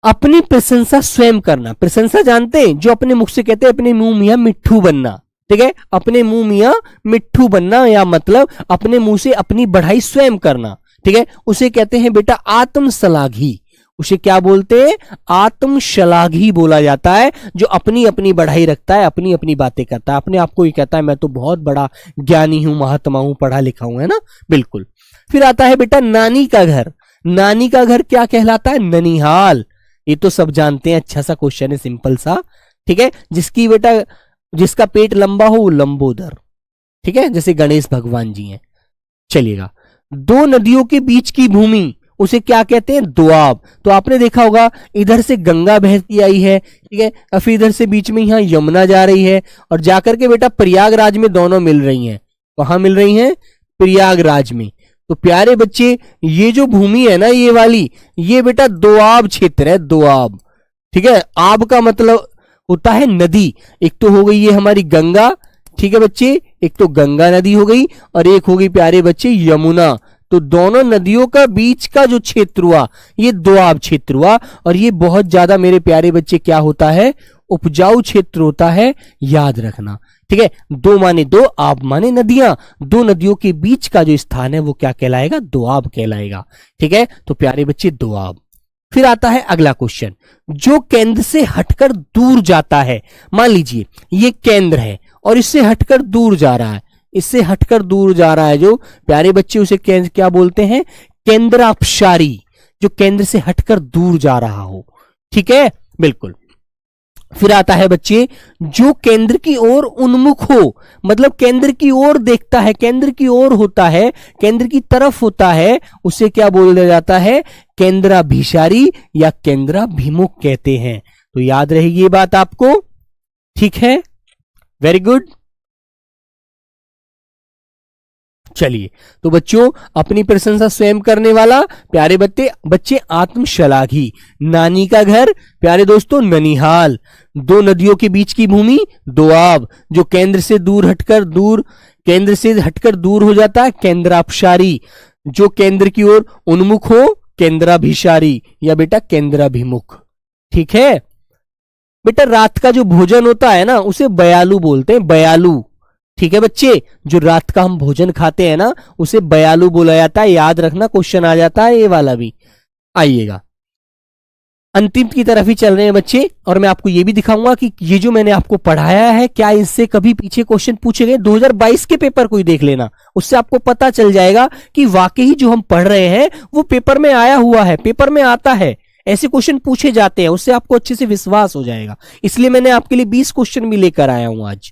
अपनी प्रशंसा स्वयं करना। प्रशंसा जानते हैं, जो अपने मुख से कहते हैं अपने मुंह मियां मिट्ठू बनना, ठीक है, अपने मुंह मियां मिट्ठू बनना, या मतलब अपने मुंह से अपनी बढ़ाई स्वयं करना, ठीक है, उसे कहते हैं बेटा आत्मश्लाघी। उसे क्या बोलते हैं? आत्मश्लाघी बोला जाता है, जो अपनी अपनी बढ़ाई रखता है, अपनी अपनी बातें करता है, अपने आप को ही कहता है मैं तो बहुत बड़ा ज्ञानी हूं, महात्मा हूं, पढ़ा लिखा हूं, है ना, बिल्कुल। फिर आता है बेटा नानी का घर। नानी का घर क्या कहलाता है? ननिहाल। ये तो सब जानते हैं, अच्छा सा क्वेश्चन है, सिंपल सा, ठीक है। जिसका पेट लंबा हो वो लंबोदर, ठीक है, जैसे गणेश भगवान जी हैं। चलिएगा, दो नदियों के बीच की भूमि उसे क्या कहते हैं? दोआब। तो आपने देखा होगा इधर से गंगा बहती आई है, ठीक है, और फिर इधर से बीच में यहाँ यमुना जा रही है, और जाकर के बेटा प्रयागराज में दोनों मिल रही हैं। कहां मिल रही हैं? प्रयागराज में। तो प्यारे बच्चे ये जो भूमि है ना, ये वाली, ये बेटा दोआब क्षेत्र है, दोआब, ठीक है। आब का मतलब होता है नदी। एक तो हो गई ये हमारी गंगा, ठीक है बच्चे, एक तो गंगा नदी हो गई, और एक हो गई प्यारे बच्चे यमुना। तो दोनों नदियों का बीच का जो क्षेत्र हुआ ये दोआब क्षेत्र हुआ, और ये बहुत ज्यादा मेरे प्यारे बच्चे क्या होता है? उपजाऊ क्षेत्र होता है, याद रखना, ठीक है। दो माने दो, आब माने नदियां, दो नदियों के बीच का जो स्थान है वो क्या कहलाएगा? दोआब कहलाएगा, ठीक है। तो प्यारे बच्चे दोआब। फिर आता है अगला क्वेश्चन, जो केंद्र से हटकर दूर जाता है। मान लीजिए ये केंद्र है और इससे हटकर दूर जा रहा है, इससे हटकर दूर जा रहा है जो प्यारे बच्चे, उसे केंद्र क्या बोलते हैं? केंद्रापसारी, जो केंद्र से हटकर दूर जा रहा हो, ठीक है, बिल्कुल। फिर आता है बच्चे जो केंद्र की ओर उन्मुख हो, मतलब केंद्र की ओर देखता है, केंद्र की ओर होता है, केंद्र की तरफ होता है, उसे क्या बोल दिया जाता है? केंद्राभिसारी या केंद्राभिमुख कहते हैं। तो याद रहेगी ये बात आपको, ठीक है, वेरी गुड। चलिए, तो बच्चों अपनी प्रशंसा स्वयं करने वाला, प्यारे बच्चे आत्मश्लाघी। नानी का घर, प्यारे दोस्तों ननिहाल। दो नदियों के बीच की भूमि दोआब। जो केंद्र से हटकर दूर हो जाता है, केंद्रापसारी। जो केंद्र की ओर उन्मुख हो, केंद्राभिसारी या बेटा केंद्राभिमुख। ठीक है बेटा, रात का जो भोजन होता है ना उसे बयालू बोलते हैं, बयालू। ठीक है बच्चे, जो रात का हम भोजन खाते हैं ना उसे बयालू बोला जाता है। याद रखना, क्वेश्चन आ जाता है ये वाला भी। आइएगा, अंतिम की तरफ ही चल रहे हैं बच्चे, और मैं आपको ये भी दिखाऊंगा कि ये जो मैंने आपको पढ़ाया है क्या इससे कभी पीछे क्वेश्चन पूछे गए। 2022 के पेपर को ही देख लेना, उससे आपको पता चल जाएगा कि वाकई जो हम पढ़ रहे हैं वो पेपर में आया हुआ है, पेपर में आता है, ऐसे क्वेश्चन पूछे जाते हैं, उससे आपको अच्छे से विश्वास हो जाएगा। इसलिए मैंने आपके लिए 20 क्वेश्चन भी लेकर आया हूं आज।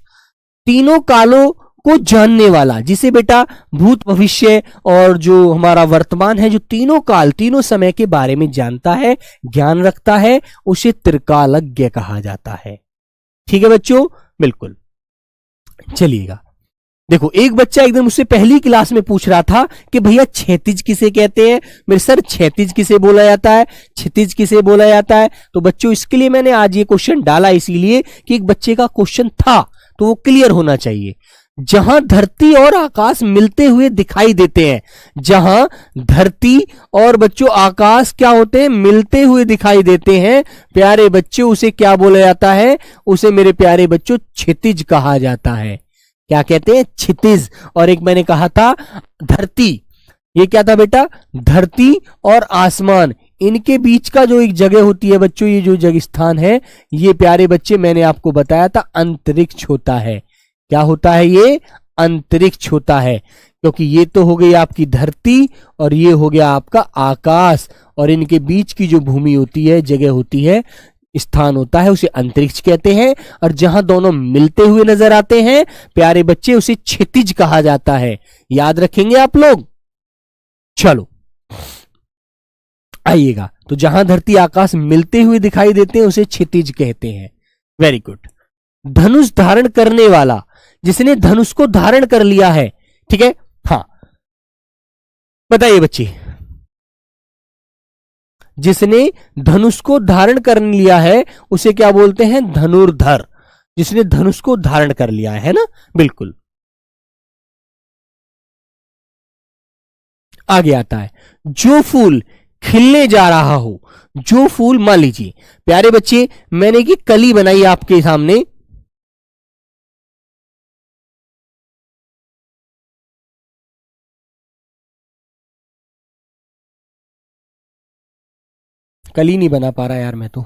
तीनों कालों को जानने वाला, जिसे बेटा भूत भविष्य और जो हमारा वर्तमान है, जो तीनों काल तीनों समय के बारे में जानता है, ज्ञान रखता है, उसे त्रिकालज्ञ कहा जाता है। ठीक है बच्चों, बिल्कुल। चलिएगा, देखो एक बच्चा एकदम उससे पहली क्लास में पूछ रहा था कि भैया क्षैतिज किसे कहते हैं? मेरे सर क्षैतिज किसे बोला जाता है, क्षितिज किसे बोला जाता है? तो बच्चों इसके लिए मैंने आज ये क्वेश्चन डाला, इसीलिए कि एक बच्चे का क्वेश्चन था तो वो क्लियर होना चाहिए। जहां धरती और आकाश मिलते हुए दिखाई देते हैं, जहां धरती और बच्चों आकाश क्या होते हैं? मिलते हुए दिखाई देते हैं, प्यारे बच्चों उसे क्या बोला जाता है? उसे मेरे प्यारे बच्चों क्षितिज कहा जाता है। क्या कहते हैं? क्षितिज। और एक मैंने कहा था धरती, ये क्या था बेटा? धरती और आसमान, इनके बीच का जो एक जगह होती है बच्चों, ये जो जगह स्थान है, ये प्यारे बच्चे मैंने आपको बताया था अंतरिक्ष होता है। क्या होता है? ये अंतरिक्ष होता है, क्योंकि ये तो हो गई आपकी धरती और ये हो गया आपका आकाश, और इनके बीच की जो भूमि होती है, जगह होती है, स्थान होता है, उसे अंतरिक्ष कहते हैं। और जहां दोनों मिलते हुए नजर आते हैं प्यारे बच्चे, उसे क्षितिज कहा जाता है। याद रखेंगे आप लोग? चलो आइएगा, तो जहां धरती आकाश मिलते हुए दिखाई देते हैं उसे क्षितिज कहते हैं। Very good. धनुष धारण करने वाला, जिसने धनुष को धारण कर लिया है, ठीक है, हाँ बताइए बच्चे, जिसने धनुष को धारण कर लिया है उसे क्या बोलते हैं? धनुर्धर। जिसने धनुष को धारण कर लिया है ना, बिल्कुल। आगे आता है जो फूल खिलने जा रहा हो, जो फूल, मान लीजिए प्यारे बच्चे मैंने की कली बनाई आपके सामने, कली नहीं बना पा रहा यार मैं तो।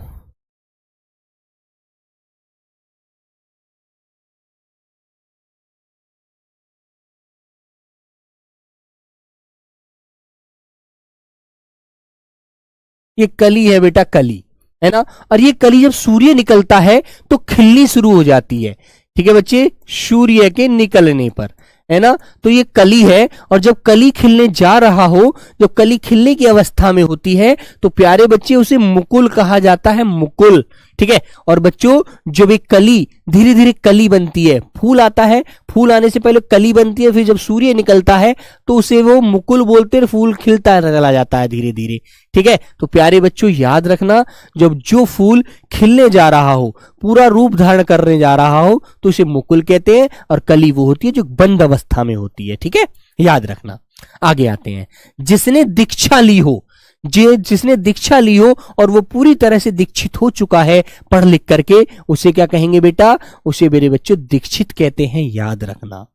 ये कली है बेटा, कली है ना, और ये कली जब सूर्य निकलता है तो खिलनी शुरू हो जाती है। ठीक है बच्चे, सूर्य के निकलने पर, है ना, तो ये कली है। और जब कली खिलने जा रहा हो, जब कली खिलने की अवस्था में होती है तो प्यारे बच्चे उसे मुकुल कहा जाता है, मुकुल। ठीक है, और बच्चों जब एक कली धीरे धीरे कली बनती है, फूल आता है, फूल आने से पहले कली बनती है, फिर जब सूर्य निकलता है तो उसे वो मुकुल बोलते हैं, फूल खिलता चला जाता है धीरे धीरे। ठीक है, तो प्यारे बच्चों याद रखना, जब जो फूल खिलने जा रहा हो, पूरा रूप धारण करने जा रहा हो, तो उसे मुकुल कहते हैं, और कली वो होती है जो बंद अवस्था में होती है। ठीक है, याद रखना। आगे आते हैं, जिसने दीक्षा ली हो, जिसने दीक्षा ली हो और वो पूरी तरह से दीक्षित हो चुका है पढ़ लिख करके, उसे क्या कहेंगे बेटा? उसे मेरे बच्चों दीक्षित कहते हैं। याद रखना,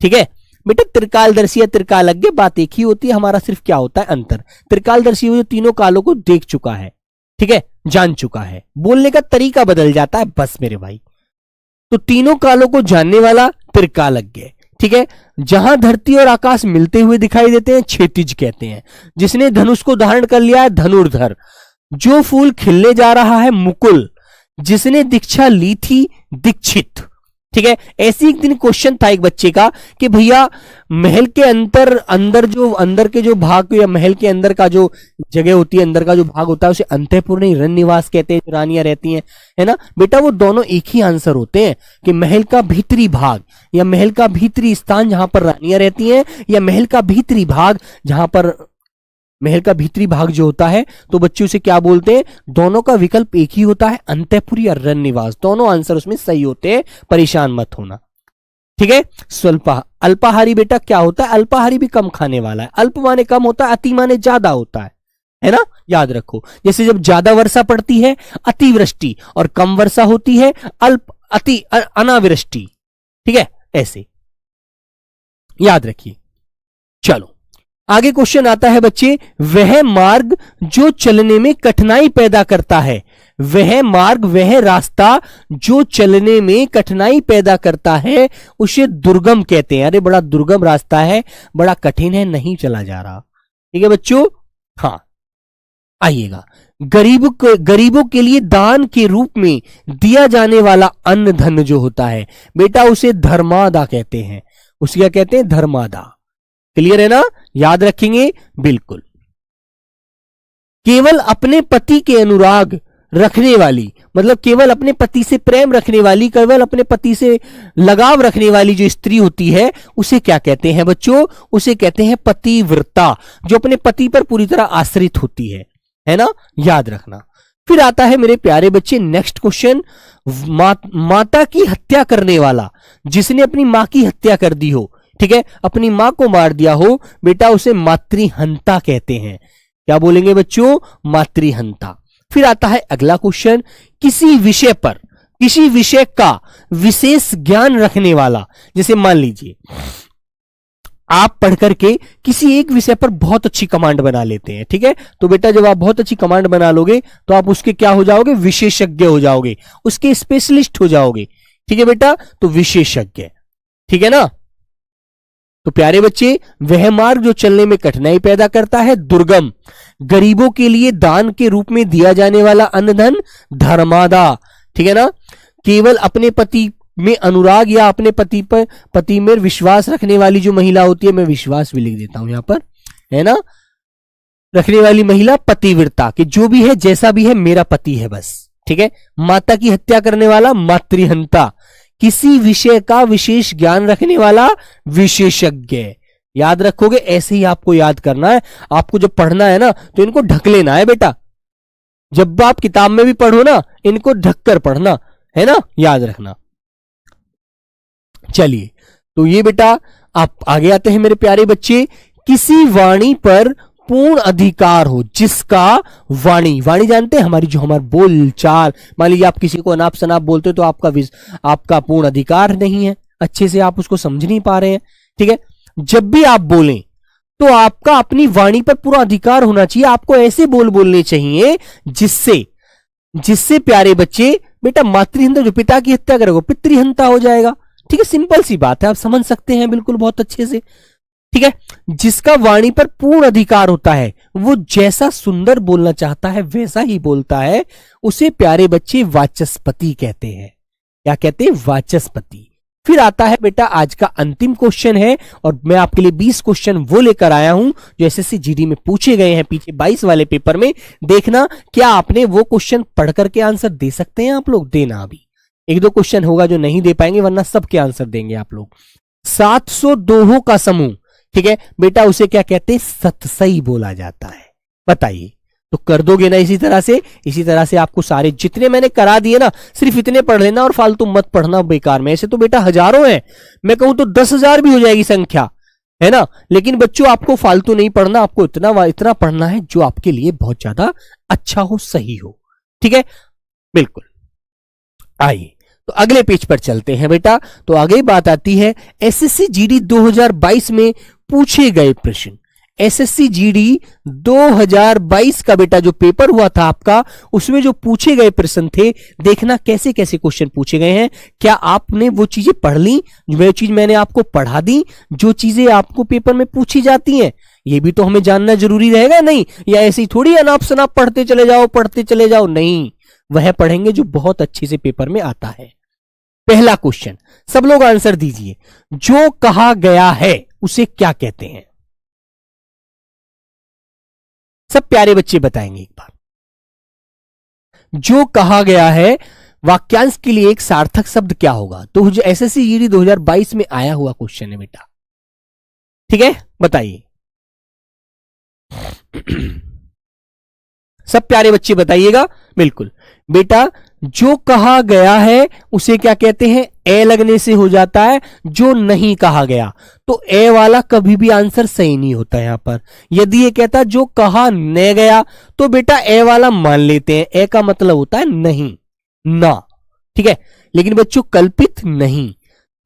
ठीक है बेटा। त्रिकालदर्शी या त्रिकालज्ञ बात एक ही होती है, हमारा सिर्फ क्या होता है अंतर। त्रिकालदर्शी वो जो तीनों कालों को देख चुका है, ठीक है, जान चुका है, बोलने का तरीका बदल जाता है बस मेरे भाई। तो तीनों कालों को जानने वाला त्रिकालज्ञ। ठीक है, जहां धरती और आकाश मिलते हुए दिखाई देते हैं क्षैतिज कहते हैं। जिसने धनुष को धारण कर लिया है धनुर्धर। जो फूल खिलने जा रहा है मुकुल। जिसने दीक्षा ली थी दीक्षित। ठीक है, ऐसे एक दिन क्वेश्चन था एक बच्चे का कि भैया महल के अंदर के जो भाग या महल के अंदर का जो जगह होती है, अंदर का जो भाग होता है उसे अंतःपुर नहीं रन निवास कहते हैं, जो रानियां रहती हैं, है ना बेटा। वो दोनों एक ही आंसर होते हैं कि महल का भीतरी भाग या महल का भीतरी स्थान जहां पर रानियां रहती हैं, या महल का भीतरी भाग जहां पर महल का भीतरी भाग जो होता है, तो बच्चे उसे क्या बोलते हैं? दोनों का विकल्प एक ही होता है, अंतःपुर या रन निवास। दोनों आंसर उसमें सही होते हैं, परेशान मत होना। ठीक है, स्वल्पा अल्पाहारी बेटा क्या होता है? अल्पाहारी भी कम खाने वाला है। अल्प माने कम होता है, अति माने ज्यादा होता है ना, याद रखो। जैसे जब ज्यादा वर्षा पड़ती है अतिवृष्टि, और कम वर्षा होती है अति अनावृष्टि। ठीक है, ऐसे याद रखिए। चलो आगे क्वेश्चन आता है बच्चे, वह मार्ग जो चलने में कठिनाई पैदा करता है, वह मार्ग वह रास्ता जो चलने में कठिनाई पैदा करता है उसे दुर्गम कहते हैं। अरे बड़ा दुर्गम रास्ता है, बड़ा कठिन है, नहीं चला जा रहा। ठीक है बच्चों, हाँ आइएगा। गरीबों के लिए दान के रूप में दिया जाने वाला अन्न धन जो होता है बेटा, उसे धर्मादा कहते हैं। उसे क्या कहते हैं? धर्मादा। क्लियर है ना, याद रखेंगे बिल्कुल। केवल अपने पति के अनुराग रखने वाली, मतलब केवल अपने पति से प्रेम रखने वाली, केवल अपने पति से लगाव रखने वाली जो स्त्री होती है उसे क्या कहते हैं बच्चों? उसे कहते हैं पतिव्रता, जो अपने पति पर पूरी तरह आश्रित होती है ना, याद रखना। फिर आता है मेरे प्यारे बच्चे नेक्स्ट क्वेश्चन, माता की हत्या करने वाला, जिसने अपनी मां की हत्या कर दी हो, ठीक है, अपनी मां को मार दिया हो बेटा, उसे मातृहंता कहते हैं। क्या बोलेंगे बच्चों? मातृहंता। फिर आता है अगला क्वेश्चन, किसी विषय का विशेष ज्ञान रखने वाला। जैसे मान लीजिए आप पढ़ करके किसी एक विषय पर बहुत अच्छी कमांड बना लेते हैं, ठीक है, तो बेटा जब आप बहुत अच्छी कमांड बना लोगे तो आप उसके क्या हो जाओगे? विशेषज्ञ हो जाओगे, उसके स्पेशलिस्ट हो जाओगे। ठीक है बेटा, तो विशेषज्ञ। ठीक है ना, तो प्यारे बच्चे वह मार्ग जो चलने में कठिनाई पैदा करता है दुर्गम, गरीबों के लिए दान के रूप में दिया जाने वाला अन्न धन धर्मादा। ठीक है ना, केवल अपने पति में अनुराग या अपने पति में विश्वास रखने वाली जो महिला होती है, मैं विश्वास भी लिख देता हूं यहां पर, है ना, रखने वाली महिला पतिव्रता, कि जो भी है जैसा भी है मेरा पति है बस। ठीक है, माता की हत्या करने वाला मातृहंता, किसी विषय का विशेष ज्ञान रखने वाला विशेषज्ञ। याद रखोगे, ऐसे ही आपको याद करना है। आपको जब पढ़ना है ना तो इनको ढक लेना है बेटा, जब आप किताब में भी पढ़ो ना इनको ढक कर पढ़ना है ना, याद रखना। चलिए, तो ये बेटा आप आगे आते हैं मेरे प्यारे बच्चे, किसी वाणी पर पूर्ण अधिकार हो, जिसका वाणी जानते हैं हमारी, जो हमारा बोल चाल, मान लीजिए आप किसी को अनाप शनाप बोलते हो तो आपका पूर्ण अधिकार नहीं है, अच्छे से आप उसको समझ नहीं पा रहे हैं। ठीक है, जब भी आप बोलें तो आपका अपनी वाणी पर पूरा अधिकार होना चाहिए। आपको ऐसे बोलने चाहिए जिससे प्यारे बच्चे बेटा मातृहंता, जो पिता की हत्या करेगा पितृहंता हो जाएगा। ठीक है, सिंपल सी बात है, आप समझ सकते हैं बिल्कुल बहुत अच्छे से। ठीक है, जिसका वाणी पर पूर्ण अधिकार होता है, वो जैसा सुंदर बोलना चाहता है वैसा ही बोलता है, उसे प्यारे बच्चे वाचस्पति कहते हैं। क्या कहते हैं? वाचस्पति। फिर आता है बेटा आज का अंतिम क्वेश्चन है, और मैं आपके लिए 20 क्वेश्चन वो लेकर आया हूं जो एसएससी जीडी में पूछे गए हैं पीछे 22 वाले पेपर में। देखना क्या आपने वो क्वेश्चन पढ़ करके आंसर दे सकते हैं आप लोग, देना। अभी एक दो क्वेश्चन होगा जो नहीं दे पाएंगे, वरना सबके आंसर देंगे आप लोग। 700 दोहों का समूह, ठीक है बेटा, उसे क्या कहते हैं? सतसई बोला जाता है। बताइए, तो कर दोगे ना इसी तरह से आपको सारे जितने मैंने करा दिए ना, सिर्फ इतने पढ़ लेना और फालतू मत पढ़ना बेकार में। ऐसे तो बेटा हजारों हैं, मैं कहूं तो 10,000 भी हो जाएगी संख्या, है ना, लेकिन बच्चों आपको फालतू नहीं पढ़ना, आपको इतना पढ़ना है जो आपके लिए बहुत ज्यादा अच्छा हो, सही हो। ठीक है, बिल्कुल। आइए तो अगले पेज पर चलते हैं बेटा। तो आगे बात आती है एसएससी जीडी 2022 में पूछे गए प्रश्न। एसएससी जीडी 2022 का बेटा जो पेपर हुआ था आपका, उसमें जो पूछे गए प्रश्न थे, देखना कैसे कैसे क्वेश्चन पूछे गए हैं। क्या आपने वो चीजें पढ़ ली, जो चीज मैंने आपको पढ़ा दी, जो चीजें आपको पेपर में पूछी जाती हैं, ये भी तो हमें जानना जरूरी रहेगा नहीं, या ऐसे ही थोड़ी अनाप शनाप पढ़ते चले जाओ नहीं, वह पढ़ेंगे जो बहुत अच्छे से पेपर में आता है। पहला क्वेश्चन, सब लोग आंसर दीजिए। जो कहा गया है उसे क्या कहते हैं? सब प्यारे बच्चे बताएंगे एक बार। जो कहा गया है, वाक्यांश के लिए एक सार्थक शब्द क्या होगा? तो एसएससी जीडी 2022 में आया हुआ क्वेश्चन है बेटा, ठीक है, बताइए। सब प्यारे बच्चे बताइएगा। बिल्कुल बेटा, जो कहा गया है उसे क्या कहते हैं? ए लगने से हो जाता है। जो नहीं कहा गया तो ए वाला कभी भी आंसर सही नहीं होता यहां पर। यदि ये कहता जो कहा न गया तो बेटा ए वाला मान लेते हैं, ए का मतलब होता है नहीं, ना, ठीक है। लेकिन बच्चों कल्पित नहीं,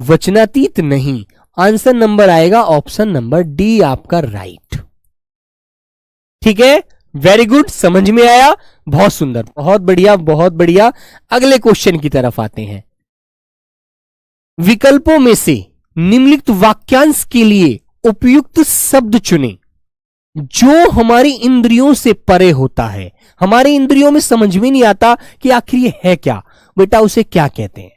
वचनातीत नहीं। आंसर नंबर आएगा ऑप्शन नंबर डी आपका राइट, ठीक है। वेरी गुड, समझ में आया, बहुत सुंदर, बहुत बढ़िया, बहुत बढ़िया। अगले क्वेश्चन की तरफ आते हैं। विकल्पों में से निम्नलिखित वाक्यांश के लिए उपयुक्त शब्द चुनें जो हमारी इंद्रियों से परे होता है। हमारी इंद्रियों में समझ में नहीं आता कि आखिर ये है क्या, बेटा उसे क्या कहते हैं?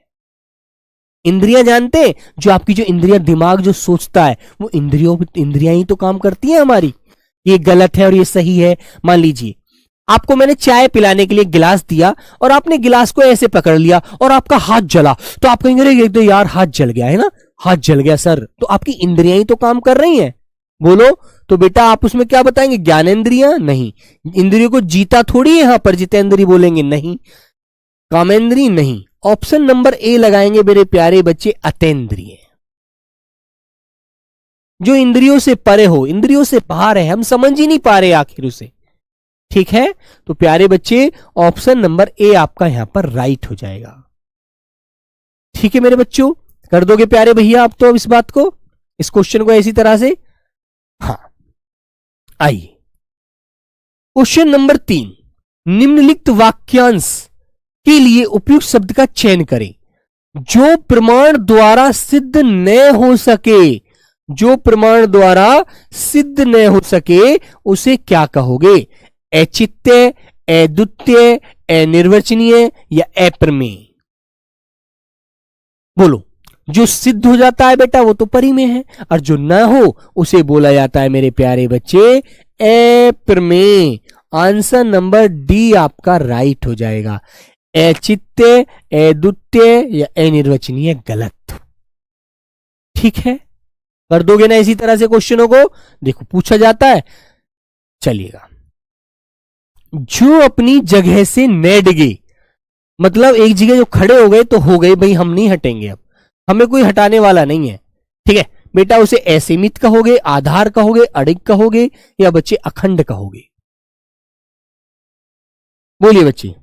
इंद्रियां जानते हैं, जो आपकी जो इंद्रियां, दिमाग जो सोचता है, वो इंद्रियां ही तो काम करती हैं हमारी। ये गलत है और ये सही है। मान लीजिए आपको मैंने चाय पिलाने के लिए गिलास दिया और आपने गिलास को ऐसे पकड़ लिया और आपका हाथ जला, तो आप कहेंगे अरे तो यार हाथ जल गया है ना, हाथ जल गया सर। तो आपकी इंद्रियां ही तो काम कर रही हैं, बोलो। तो बेटा आप उसमें क्या बताएंगे? ज्ञानेंद्रियां? नहीं, इंद्रियों को जीता थोड़ी है यहां पर, जितेंद्रिय बोलेंगे नहीं, कामेंद्रिय नहीं। ऑप्शन नंबर ए लगाएंगे मेरे प्यारे बच्चे, अतेंद्रिय, जो इंद्रियों से परे हो, इंद्रियों से बाहर है, हम समझ ही नहीं पा रहे आखिर उसे, ठीक है। तो प्यारे बच्चे ऑप्शन नंबर ए आपका यहां पर राइट हो जाएगा, ठीक है मेरे बच्चों। कर दोगे प्यारे भैया आप तो अब इस बात को, इस क्वेश्चन को इसी तरह से? हाँ, आइए क्वेश्चन नंबर 3। निम्नलिखित वाक्यांश के लिए उपयुक्त शब्द का चयन करें जो प्रमाण द्वारा सिद्ध न हो सके। जो प्रमाण द्वारा सिद्ध न हो सके उसे क्या कहोगे? अचित्य, अद्वितीय, अनिर्वचनीय या अप्रमेय? बोलो। जो सिद्ध हो जाता है बेटा वो तो परी में है, और जो न हो उसे बोला जाता है मेरे प्यारे बच्चे अप्रमेय। आंसर नंबर डी आपका राइट हो जाएगा। अचित्य, अद्वितीय या अनिर्वचनीय गलत, ठीक है। कर दोगे ना इसी तरह से क्वेश्चनों को? देखो पूछा जाता है, चलिएगा। जो अपनी जगह से न डिगे, मतलब एक जगह जो खड़े हो गए तो हो गए भाई, हम नहीं हटेंगे, अब हमें कोई हटाने वाला नहीं है, ठीक है बेटा। उसे असीमित कहोगे, आधार कहोगे, अडिग कहोगे या बच्चे अखंड कहोगे? बोलिए बच्चे।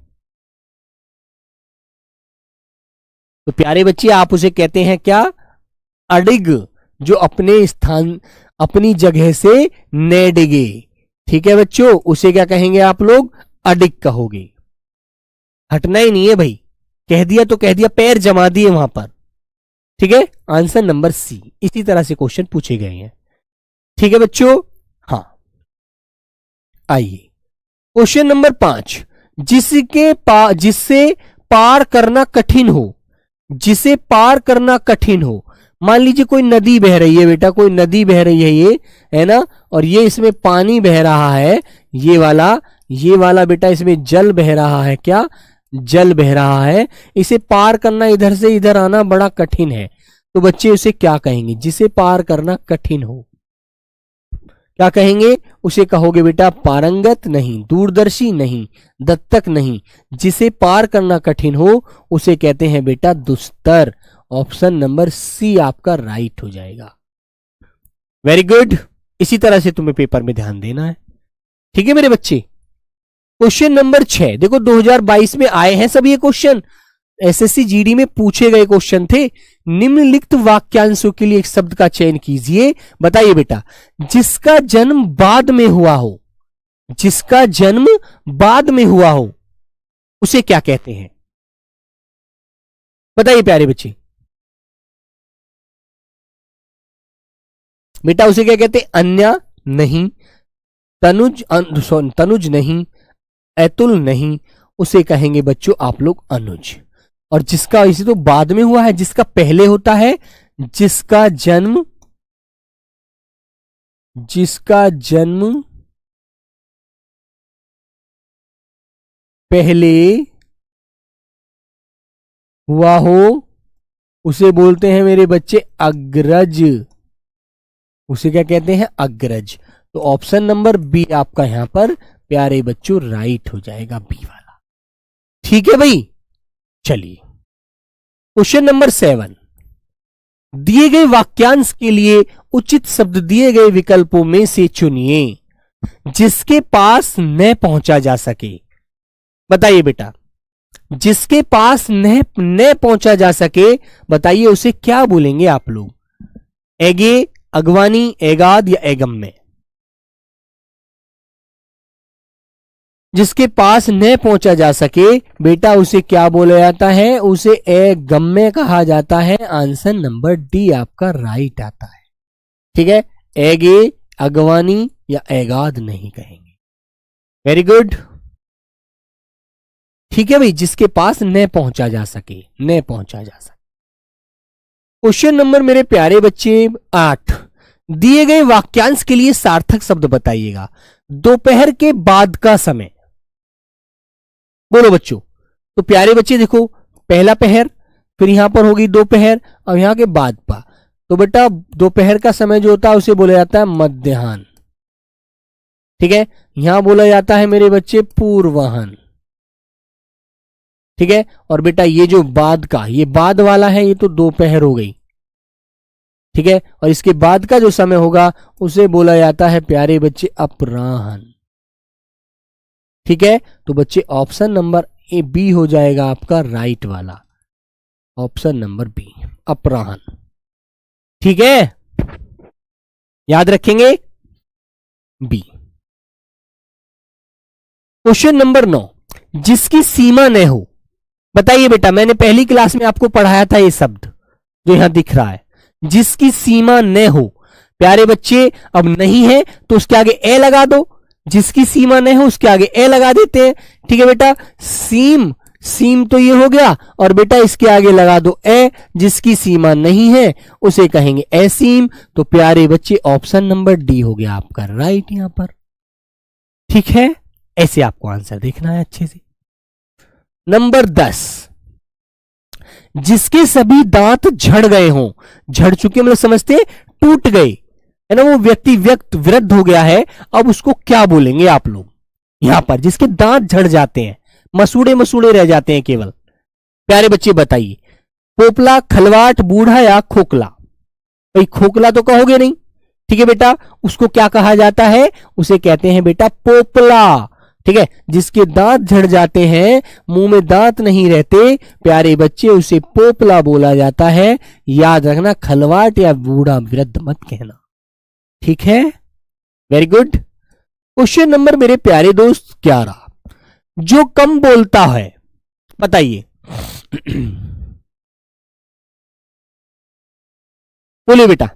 तो प्यारे बच्चे आप उसे कहते हैं क्या? अडिग, जो अपने स्थान, अपनी जगह से न डिगे, ठीक है बच्चों, उसे क्या कहेंगे आप लोग? अडिग कहोगे। हटना ही नहीं है भाई, कह दिया तो कह दिया, पैर जमा दिए वहां पर, ठीक है। Answer number C. इसी तरह से क्वेश्चन पूछे गए हैं, ठीक है बच्चों। हाँ, आइए क्वेश्चन नंबर 5। जिससे पार करना कठिन हो, जिसे पार करना कठिन हो। मान लीजिए कोई नदी बह रही है बेटा, कोई नदी बह रही है, ये है ना, और ये इसमें पानी बह रहा है, ये वाला बेटा इसमें जल बह रहा है, क्या जल बह रहा है। इसे पार करना, इधर से इधर आना बड़ा कठिन है, तो बच्चे उसे क्या कहेंगे? जिसे पार करना कठिन हो क्या कहेंगे? उसे कहोगे बेटा पारंगत नहीं, दूरदर्शी नहीं, दत्तक नहीं। जिसे पार करना कठिन हो उसे कहते हैं बेटा दुस्तर। ऑप्शन नंबर सी आपका राइट हो जाएगा। वेरी गुड, इसी तरह से तुम्हें पेपर में ध्यान देना है, ठीक है मेरे बच्चे। क्वेश्चन नंबर 6 देखो, 2022 में आए हैं सब ये क्वेश्चन, एसएससी जीडी में पूछे गए क्वेश्चन थे। निम्नलिखित वाक्यांशों के लिए एक शब्द का चयन कीजिए। बताइए बेटा, जिसका जन्म बाद में हुआ हो, जिसका जन्म बाद में हुआ हो उसे क्या कहते हैं? बताइए प्यारे बच्चे। बेटा उसे क्या कहते हैं? अन्य नहीं, तनुज नहीं, अतुल नहीं, उसे कहेंगे बच्चों आप लोग अनुज। और जिसका इसे तो बाद में हुआ है, जिसका पहले होता है, जिसका जन्म पहले हुआ हो उसे बोलते हैं मेरे बच्चे अग्रज। उसे क्या कहते हैं? अग्रज। तो ऑप्शन नंबर बी आपका यहां पर प्यारे बच्चों राइट हो जाएगा, बी वाला। ठीक है भाई, चलिए क्वेश्चन नंबर 7। दिए गए वाक्यांश के लिए उचित शब्द दिए गए विकल्पों में से चुनिए जिसके पास न पहुंचा जा सके। बताइए बेटा, जिसके पास न पहुंचा जा सके, बताइए उसे क्या बोलेंगे आप लोग? एगे, अगवानी, एगाद या एगम में? जिसके पास न पहुंचा जा सके बेटा उसे क्या बोला जाता है? उसे एगम में कहा जाता है। आंसर नंबर डी आपका राइट आता है। ठीक है, एगे, अगवानी या एगाद नहीं कहेंगे। Very good. ठीक है भाई, जिसके पास न पहुंचा जा सके, न पहुंचा जा सके। क्वेश्चन नंबर मेरे प्यारे बच्चे 8। दिए गए वाक्यांश के लिए सार्थक शब्द बताइएगा। दोपहर के बाद का समय। बोलो बच्चों। तो प्यारे बच्चे देखो, पहला पहर, फिर यहां पर होगी दोपहर, और यहां के बाद पा। तो बेटा दोपहर का समय जो होता है उसे बोला जाता है मध्याह्न। ठीक है, यहां बोला जाता है मेरे बच्चे पूर्वाह्न। ठीक है, और बेटा ये जो बाद का, ये बाद वाला है, ये तो दोपहर हो गई। ठीक है, और इसके बाद का जो समय होगा उसे बोला जाता है प्यारे बच्चे अपराह्न। ठीक है, तो बच्चे ऑप्शन नंबर ए बी हो जाएगा आपका राइट वाला। ऑप्शन नंबर बी अपराह्न। ठीक है, याद रखेंगे बी। Question number 9। जिसकी सीमा न हो। बताइए बेटा, मैंने पहली क्लास में आपको पढ़ाया था ये शब्द जो यहां दिख रहा है, जिसकी सीमा न हो। प्यारे बच्चे अब नहीं है तो उसके आगे ए लगा दो, जिसकी सीमा न हो उसके आगे ए लगा देते हैं। ठीक है बेटा, सीम तो ये हो गया, और बेटा इसके आगे लगा दो ए, जिसकी सीमा नहीं है उसे कहेंगे असीम। तो प्यारे बच्चे ऑप्शन नंबर डी हो गया आपका राइट यहां पर। ठीक है, ऐसे आपको आंसर देखना है अच्छे से। नंबर 10। जिसके सभी दांत झड़ गए हों। झड़ चुके मतलब समझते, टूट गए है ना, वो व्यक्ति वृद्ध हो गया है। अब उसको क्या बोलेंगे आप लोग? यहां पर जिसके दांत झड़ जाते हैं, मसूड़े मसूड़े रह जाते हैं केवल। प्यारे बच्चे बताइए, पोपला, खलवाट, बूढ़ा या खोखला? भाई खोखला तो कहोगे नहीं। ठीक है बेटा, उसको क्या कहा जाता है? उसे कहते हैं बेटा पोपला। ठीक है, जिसके दांत झड़ जाते हैं, मुंह में दांत नहीं रहते, प्यारे बच्चे उसे पोपला बोला जाता है। याद रखना, खलवाट या बूढ़ा वृद्ध मत कहना। ठीक है, वेरी गुड। क्वेश्चन नंबर मेरे प्यारे दोस्त 11। जो कम बोलता है। बताइए बोलिए बेटा।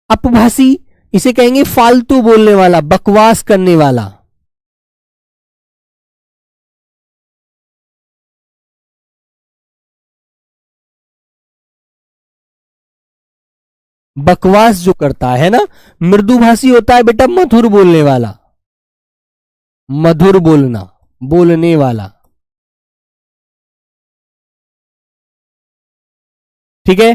अपभाषी, इसे कहेंगे फालतू बोलने वाला, बकवास करने वाला। बकवास जो करता है ना। मृदुभाषी होता है बेटा मधुर बोलने वाला, मधुर बोलना, बोलने वाला। ठीक है,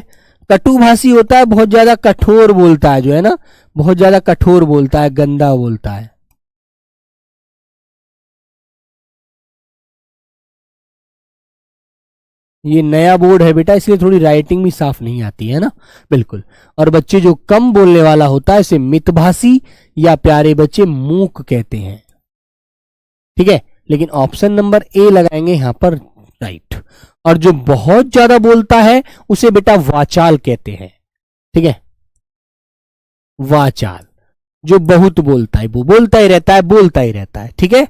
कटुभाषी होता है बहुत ज्यादा कठोर बोलता है, जो है ना बहुत ज्यादा कठोर बोलता है, गंदा बोलता है। ये नया बोर्ड है बेटा, इसलिए थोड़ी राइटिंग भी साफ नहीं आती है ना। बिल्कुल। और बच्चे जो कम बोलने वाला होता है इसे मितभाषी या प्यारे बच्चे मूक कहते हैं। ठीक है, लेकिन ऑप्शन नंबर ए लगाएंगे यहां पर राइट। और जो बहुत ज्यादा बोलता है उसे बेटा वाचाल कहते हैं। ठीक है, वाचाल जो बहुत बोलता है, वो बोलता ही रहता है, बोलता ही रहता है। ठीक है,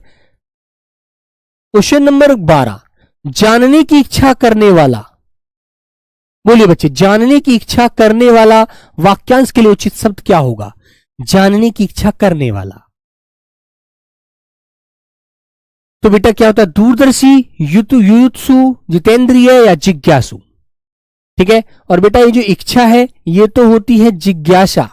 क्वेश्चन नंबर 12। जानने की इच्छा करने वाला। बोलिए बच्चे, जानने की इच्छा करने वाला वाक्यांश के लिए उचित शब्द क्या होगा? जानने की इच्छा करने वाला। तो बेटा क्या होता है, दूरदर्शी, युत्सु, जितेंद्रिय या जिज्ञासु। ठीक है, और बेटा ये जो इच्छा है ये तो होती है जिज्ञासा,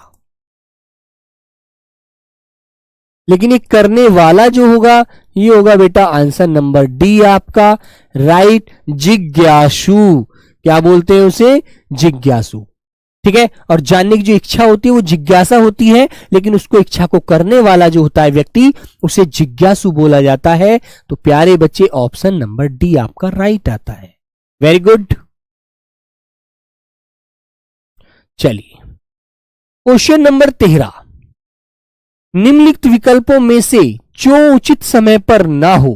लेकिन ये करने वाला जो होगा ये होगा बेटा आंसर नंबर डी आपका राइट, जिज्ञासु। क्या बोलते हैं उसे, जिज्ञासु। ठीक है, और जानने की जो इच्छा होती है वो जिज्ञासा होती है, लेकिन उसको इच्छा को करने वाला जो होता है व्यक्ति उसे जिज्ञासु बोला जाता है। तो प्यारे बच्चे ऑप्शन नंबर डी आपका राइट आता है। Very good. चलिए क्वेश्चन नंबर 13, निम्नलिखित विकल्पों में से जो उचित समय पर ना हो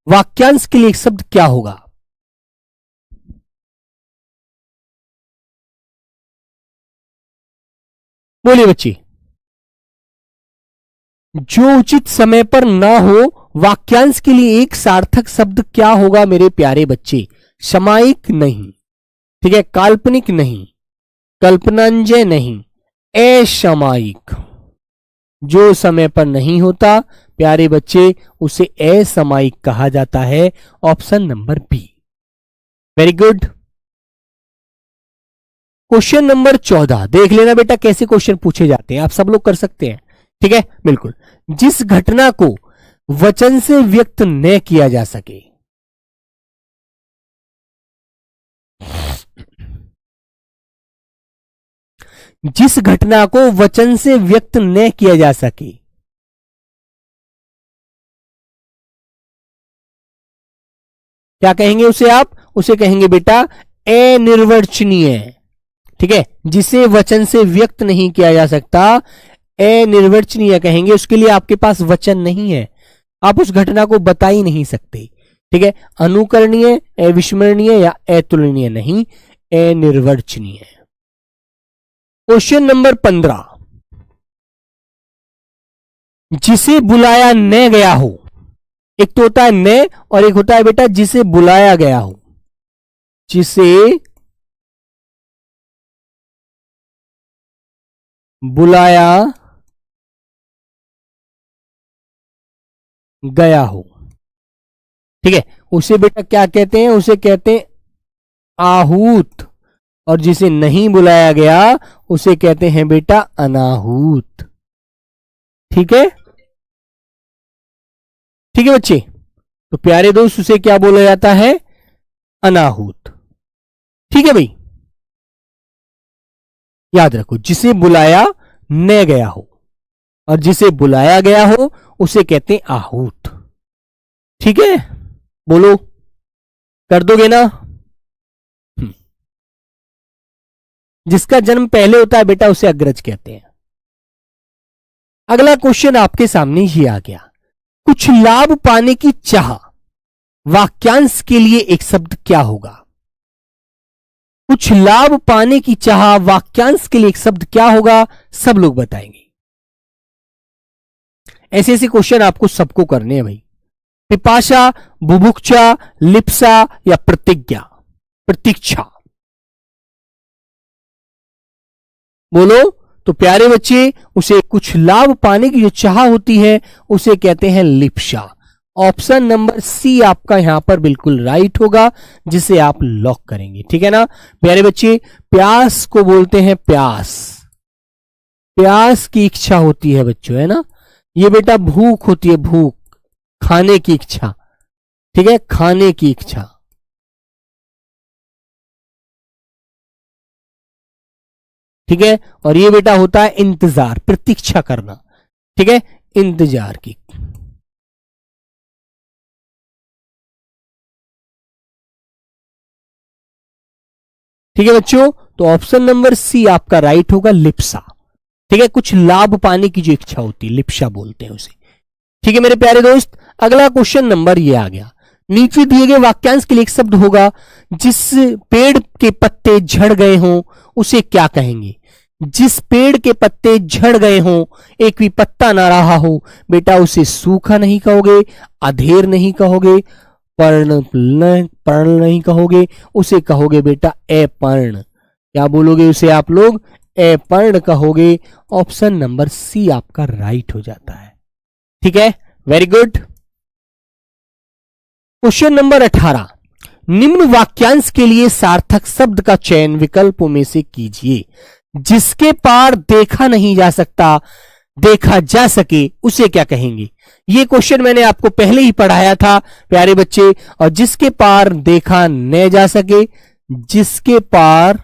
वाक्यांश के लिए एक शब्द क्या होगा। बोलिए बच्चे, जो उचित समय पर ना हो वाक्यांश के लिए एक सार्थक शब्द क्या होगा मेरे प्यारे बच्चे। सामायिक नहीं, ठीक है, काल्पनिक नहीं, कल्पनांजय नहीं, असामायिक। जो समय पर नहीं होता प्यारे बच्चे उसे असामायिक कहा जाता है। Option number B. Very good. Question number 14 देख लेना बेटा कैसे क्वेश्चन पूछे जाते हैं, आप सब लोग कर सकते हैं। ठीक है, बिल्कुल। जिस घटना को वचन से व्यक्त न किया जा सके, जिस घटना को वचन से व्यक्त न किया जा सके, क्या कहेंगे उसे आप, उसे कहेंगे बेटा अनिर्वचनीय। ठीक है, जिसे वचन से व्यक्त नहीं किया जा सकता अनिर्वचनीय कहेंगे। उसके लिए आपके पास वचन नहीं है, आप उस घटना को बता ही नहीं सकते। ठीक है, अनुकरणीय, अविस्मरणीय या अतुलनीय नहीं, अनिर्वचनीय। क्वेश्चन नंबर 15, जिसे बुलाया न गया हो। एक तो होता है न और एक होता है बेटा जिसे बुलाया गया हो। जिसे बुलाया गया हो, ठीक है, उसे बेटा क्या कहते हैं, उसे कहते हैं आहूत। और जिसे नहीं बुलाया गया उसे कहते हैं बेटा अनाहूत। ठीक है, ठीक है बच्चे। तो प्यारे दोस्त उसे क्या बोला जाता है, अनाहूत। ठीक है भाई, याद रखो जिसे बुलाया न गया हो और जिसे बुलाया गया हो उसे कहते हैं आहूत। ठीक है, बोलो कर दोगे ना। जिसका जन्म पहले होता है बेटा उसे अग्रज कहते हैं। अगला क्वेश्चन आपके सामने ही आ गया, कुछ लाभ पाने की चाह वाक्यांश के लिए एक शब्द क्या होगा। कुछ लाभ पाने की चाह वाक्यांश के लिए एक शब्द क्या होगा, सब लोग बताएंगे। ऐसे ऐसे क्वेश्चन आपको सबको करने हैं भाई। पिपाशा, बुभुक्षा, लिप्सा या प्रतिज्ञा, प्रतीक्षा। बोलो। तो प्यारे बच्चे उसे कुछ लाभ पाने की जो चाह होती है उसे कहते हैं लिप्सा। ऑप्शन नंबर सी आपका यहां पर बिल्कुल राइट होगा, जिसे आप लॉक करेंगे। ठीक है ना प्यारे बच्चे। प्यास को बोलते हैं प्यास, प्यास की इच्छा होती है बच्चों, है ना। ये बेटा भूख होती है, भूख, खाने की इच्छा। ठीक है, खाने की इच्छा। ठीक है, और ये बेटा होता है इंतजार, प्रतीक्षा करना। ठीक है, इंतजार की। ठीक है बच्चों, तो ऑप्शन नंबर सी आपका राइट होगा, लिप्सा। ठीक है, कुछ लाभ पाने की जो इच्छा होती है लिप्सा बोलते हैं उसे। ठीक है मेरे प्यारे दोस्त, अगला क्वेश्चन नंबर ये आ गया, नीचे दिए गए वाक्यांश के लिए एक शब्द होगा, जिस पेड़ के पत्ते झड़ गए हों उसे क्या कहेंगे। जिस पेड़ के पत्ते झड़ गए हों, एक भी पत्ता ना रहा हो, बेटा उसे सूखा नहीं कहोगे, अधेर नहीं कहोगे, पर्ण नहीं कहोगे, उसे कहोगे बेटा अपर्ण। क्या बोलोगे उसे आप लोग, अपर्ण कहोगे। ऑप्शन नंबर सी आपका राइट हो जाता है। ठीक है, वेरी गुड। क्वेश्चन नंबर 18, निम्न वाक्यांश के लिए सार्थक शब्द का चयन विकल्पों में से कीजिए। जिसके पार देखा नहीं जा सकता, देखा जा सके उसे क्या कहेंगे? ये क्वेश्चन मैंने आपको पहले ही पढ़ाया था प्यारे बच्चे। और जिसके पार देखा न जा सके, जिसके पार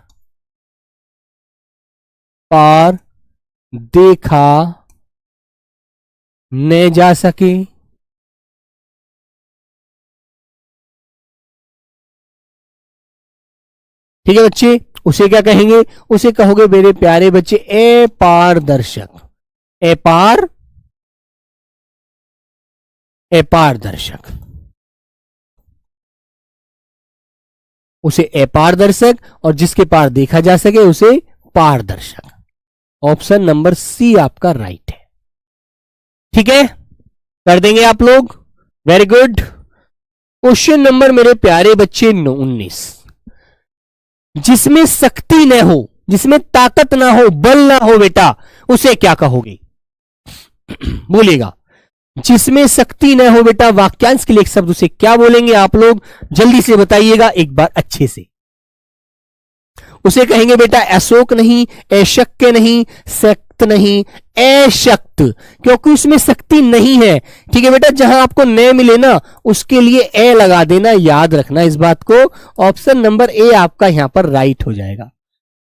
देखा न जा सके, ठीक है बच्चे, उसे क्या कहेंगे? उसे कहोगे मेरे प्यारे बच्चे अपारदर्शक। अपारदर्शक, उसे अपारदर्शक, और जिसके पार देखा जा सके उसे पारदर्शक। ऑप्शन नंबर सी आपका राइट है। ठीक है, कर देंगे आप लोग, वेरी गुड। क्वेश्चन नंबर मेरे प्यारे बच्चे 19, जिसमें शक्ति न हो, जिसमें ताकत ना हो, बल ना हो बेटा, उसे क्या कहोगे? बोलिएगा, जिसमें शक्ति न हो बेटा, वाक्यांश के लिए एक शब्द, उसे क्या बोलेंगे आप लोग? जल्दी से बताइएगा एक बार अच्छे से। उसे कहेंगे बेटा अशोक नहीं, अशक्य नहीं, शक्त नहीं, अशक्त, क्योंकि उसमें शक्ति नहीं है। ठीक है बेटा, जहां आपको न मिले ना उसके लिए ए लगा देना, याद रखना इस बात को। ऑप्शन नंबर ए आपका यहां पर राइट हो जाएगा।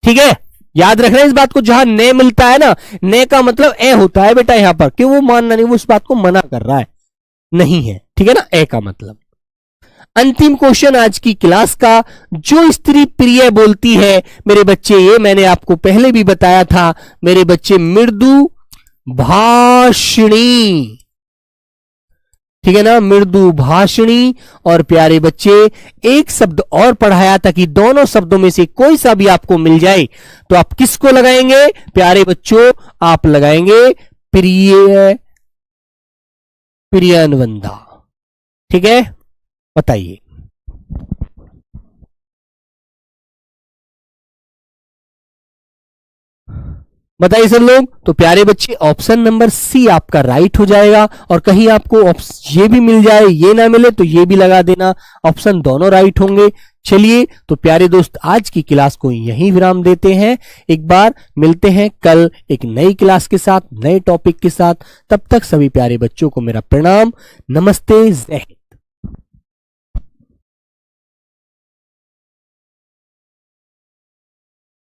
ठीक है, याद रखना इस बात को, जहां ने मिलता है ना, ने का मतलब ए होता है बेटा यहां पर, कि वो मानना नहीं, वो इस बात को मना कर रहा है, नहीं है। ठीक है ना, ए का मतलब। अंतिम क्वेश्चन आज की क्लास का, जो स्त्री प्रिय बोलती है मेरे बच्चे, ये मैंने आपको पहले भी बताया था मेरे बच्चे, मृदु भाषिणी। ठीक है ना, मृदु भाषिणी। और प्यारे बच्चे एक शब्द और पढ़ाया था कि दोनों शब्दों में से कोई सा भी आपको मिल जाए तो आप किसको लगाएंगे प्यारे बच्चों? आप लगाएंगे प्रिय, प्रियनवंदा। ठीक है, बताइए। बताइए सब लोग। तो प्यारे बच्चे ऑप्शन नंबर सी आपका राइट हो जाएगा। और कहीं आपको ये भी मिल जाए, ये ना मिले तो ये भी लगा देना, ऑप्शन दोनों राइट होंगे। चलिए तो प्यारे दोस्त आज की क्लास को यहीं विराम देते हैं। एक बार मिलते हैं कल एक नई क्लास के साथ, नए टॉपिक के साथ। तब तक सभी प्यारे बच्चों को मेरा प्रणाम, नमस्ते, जय हिंद।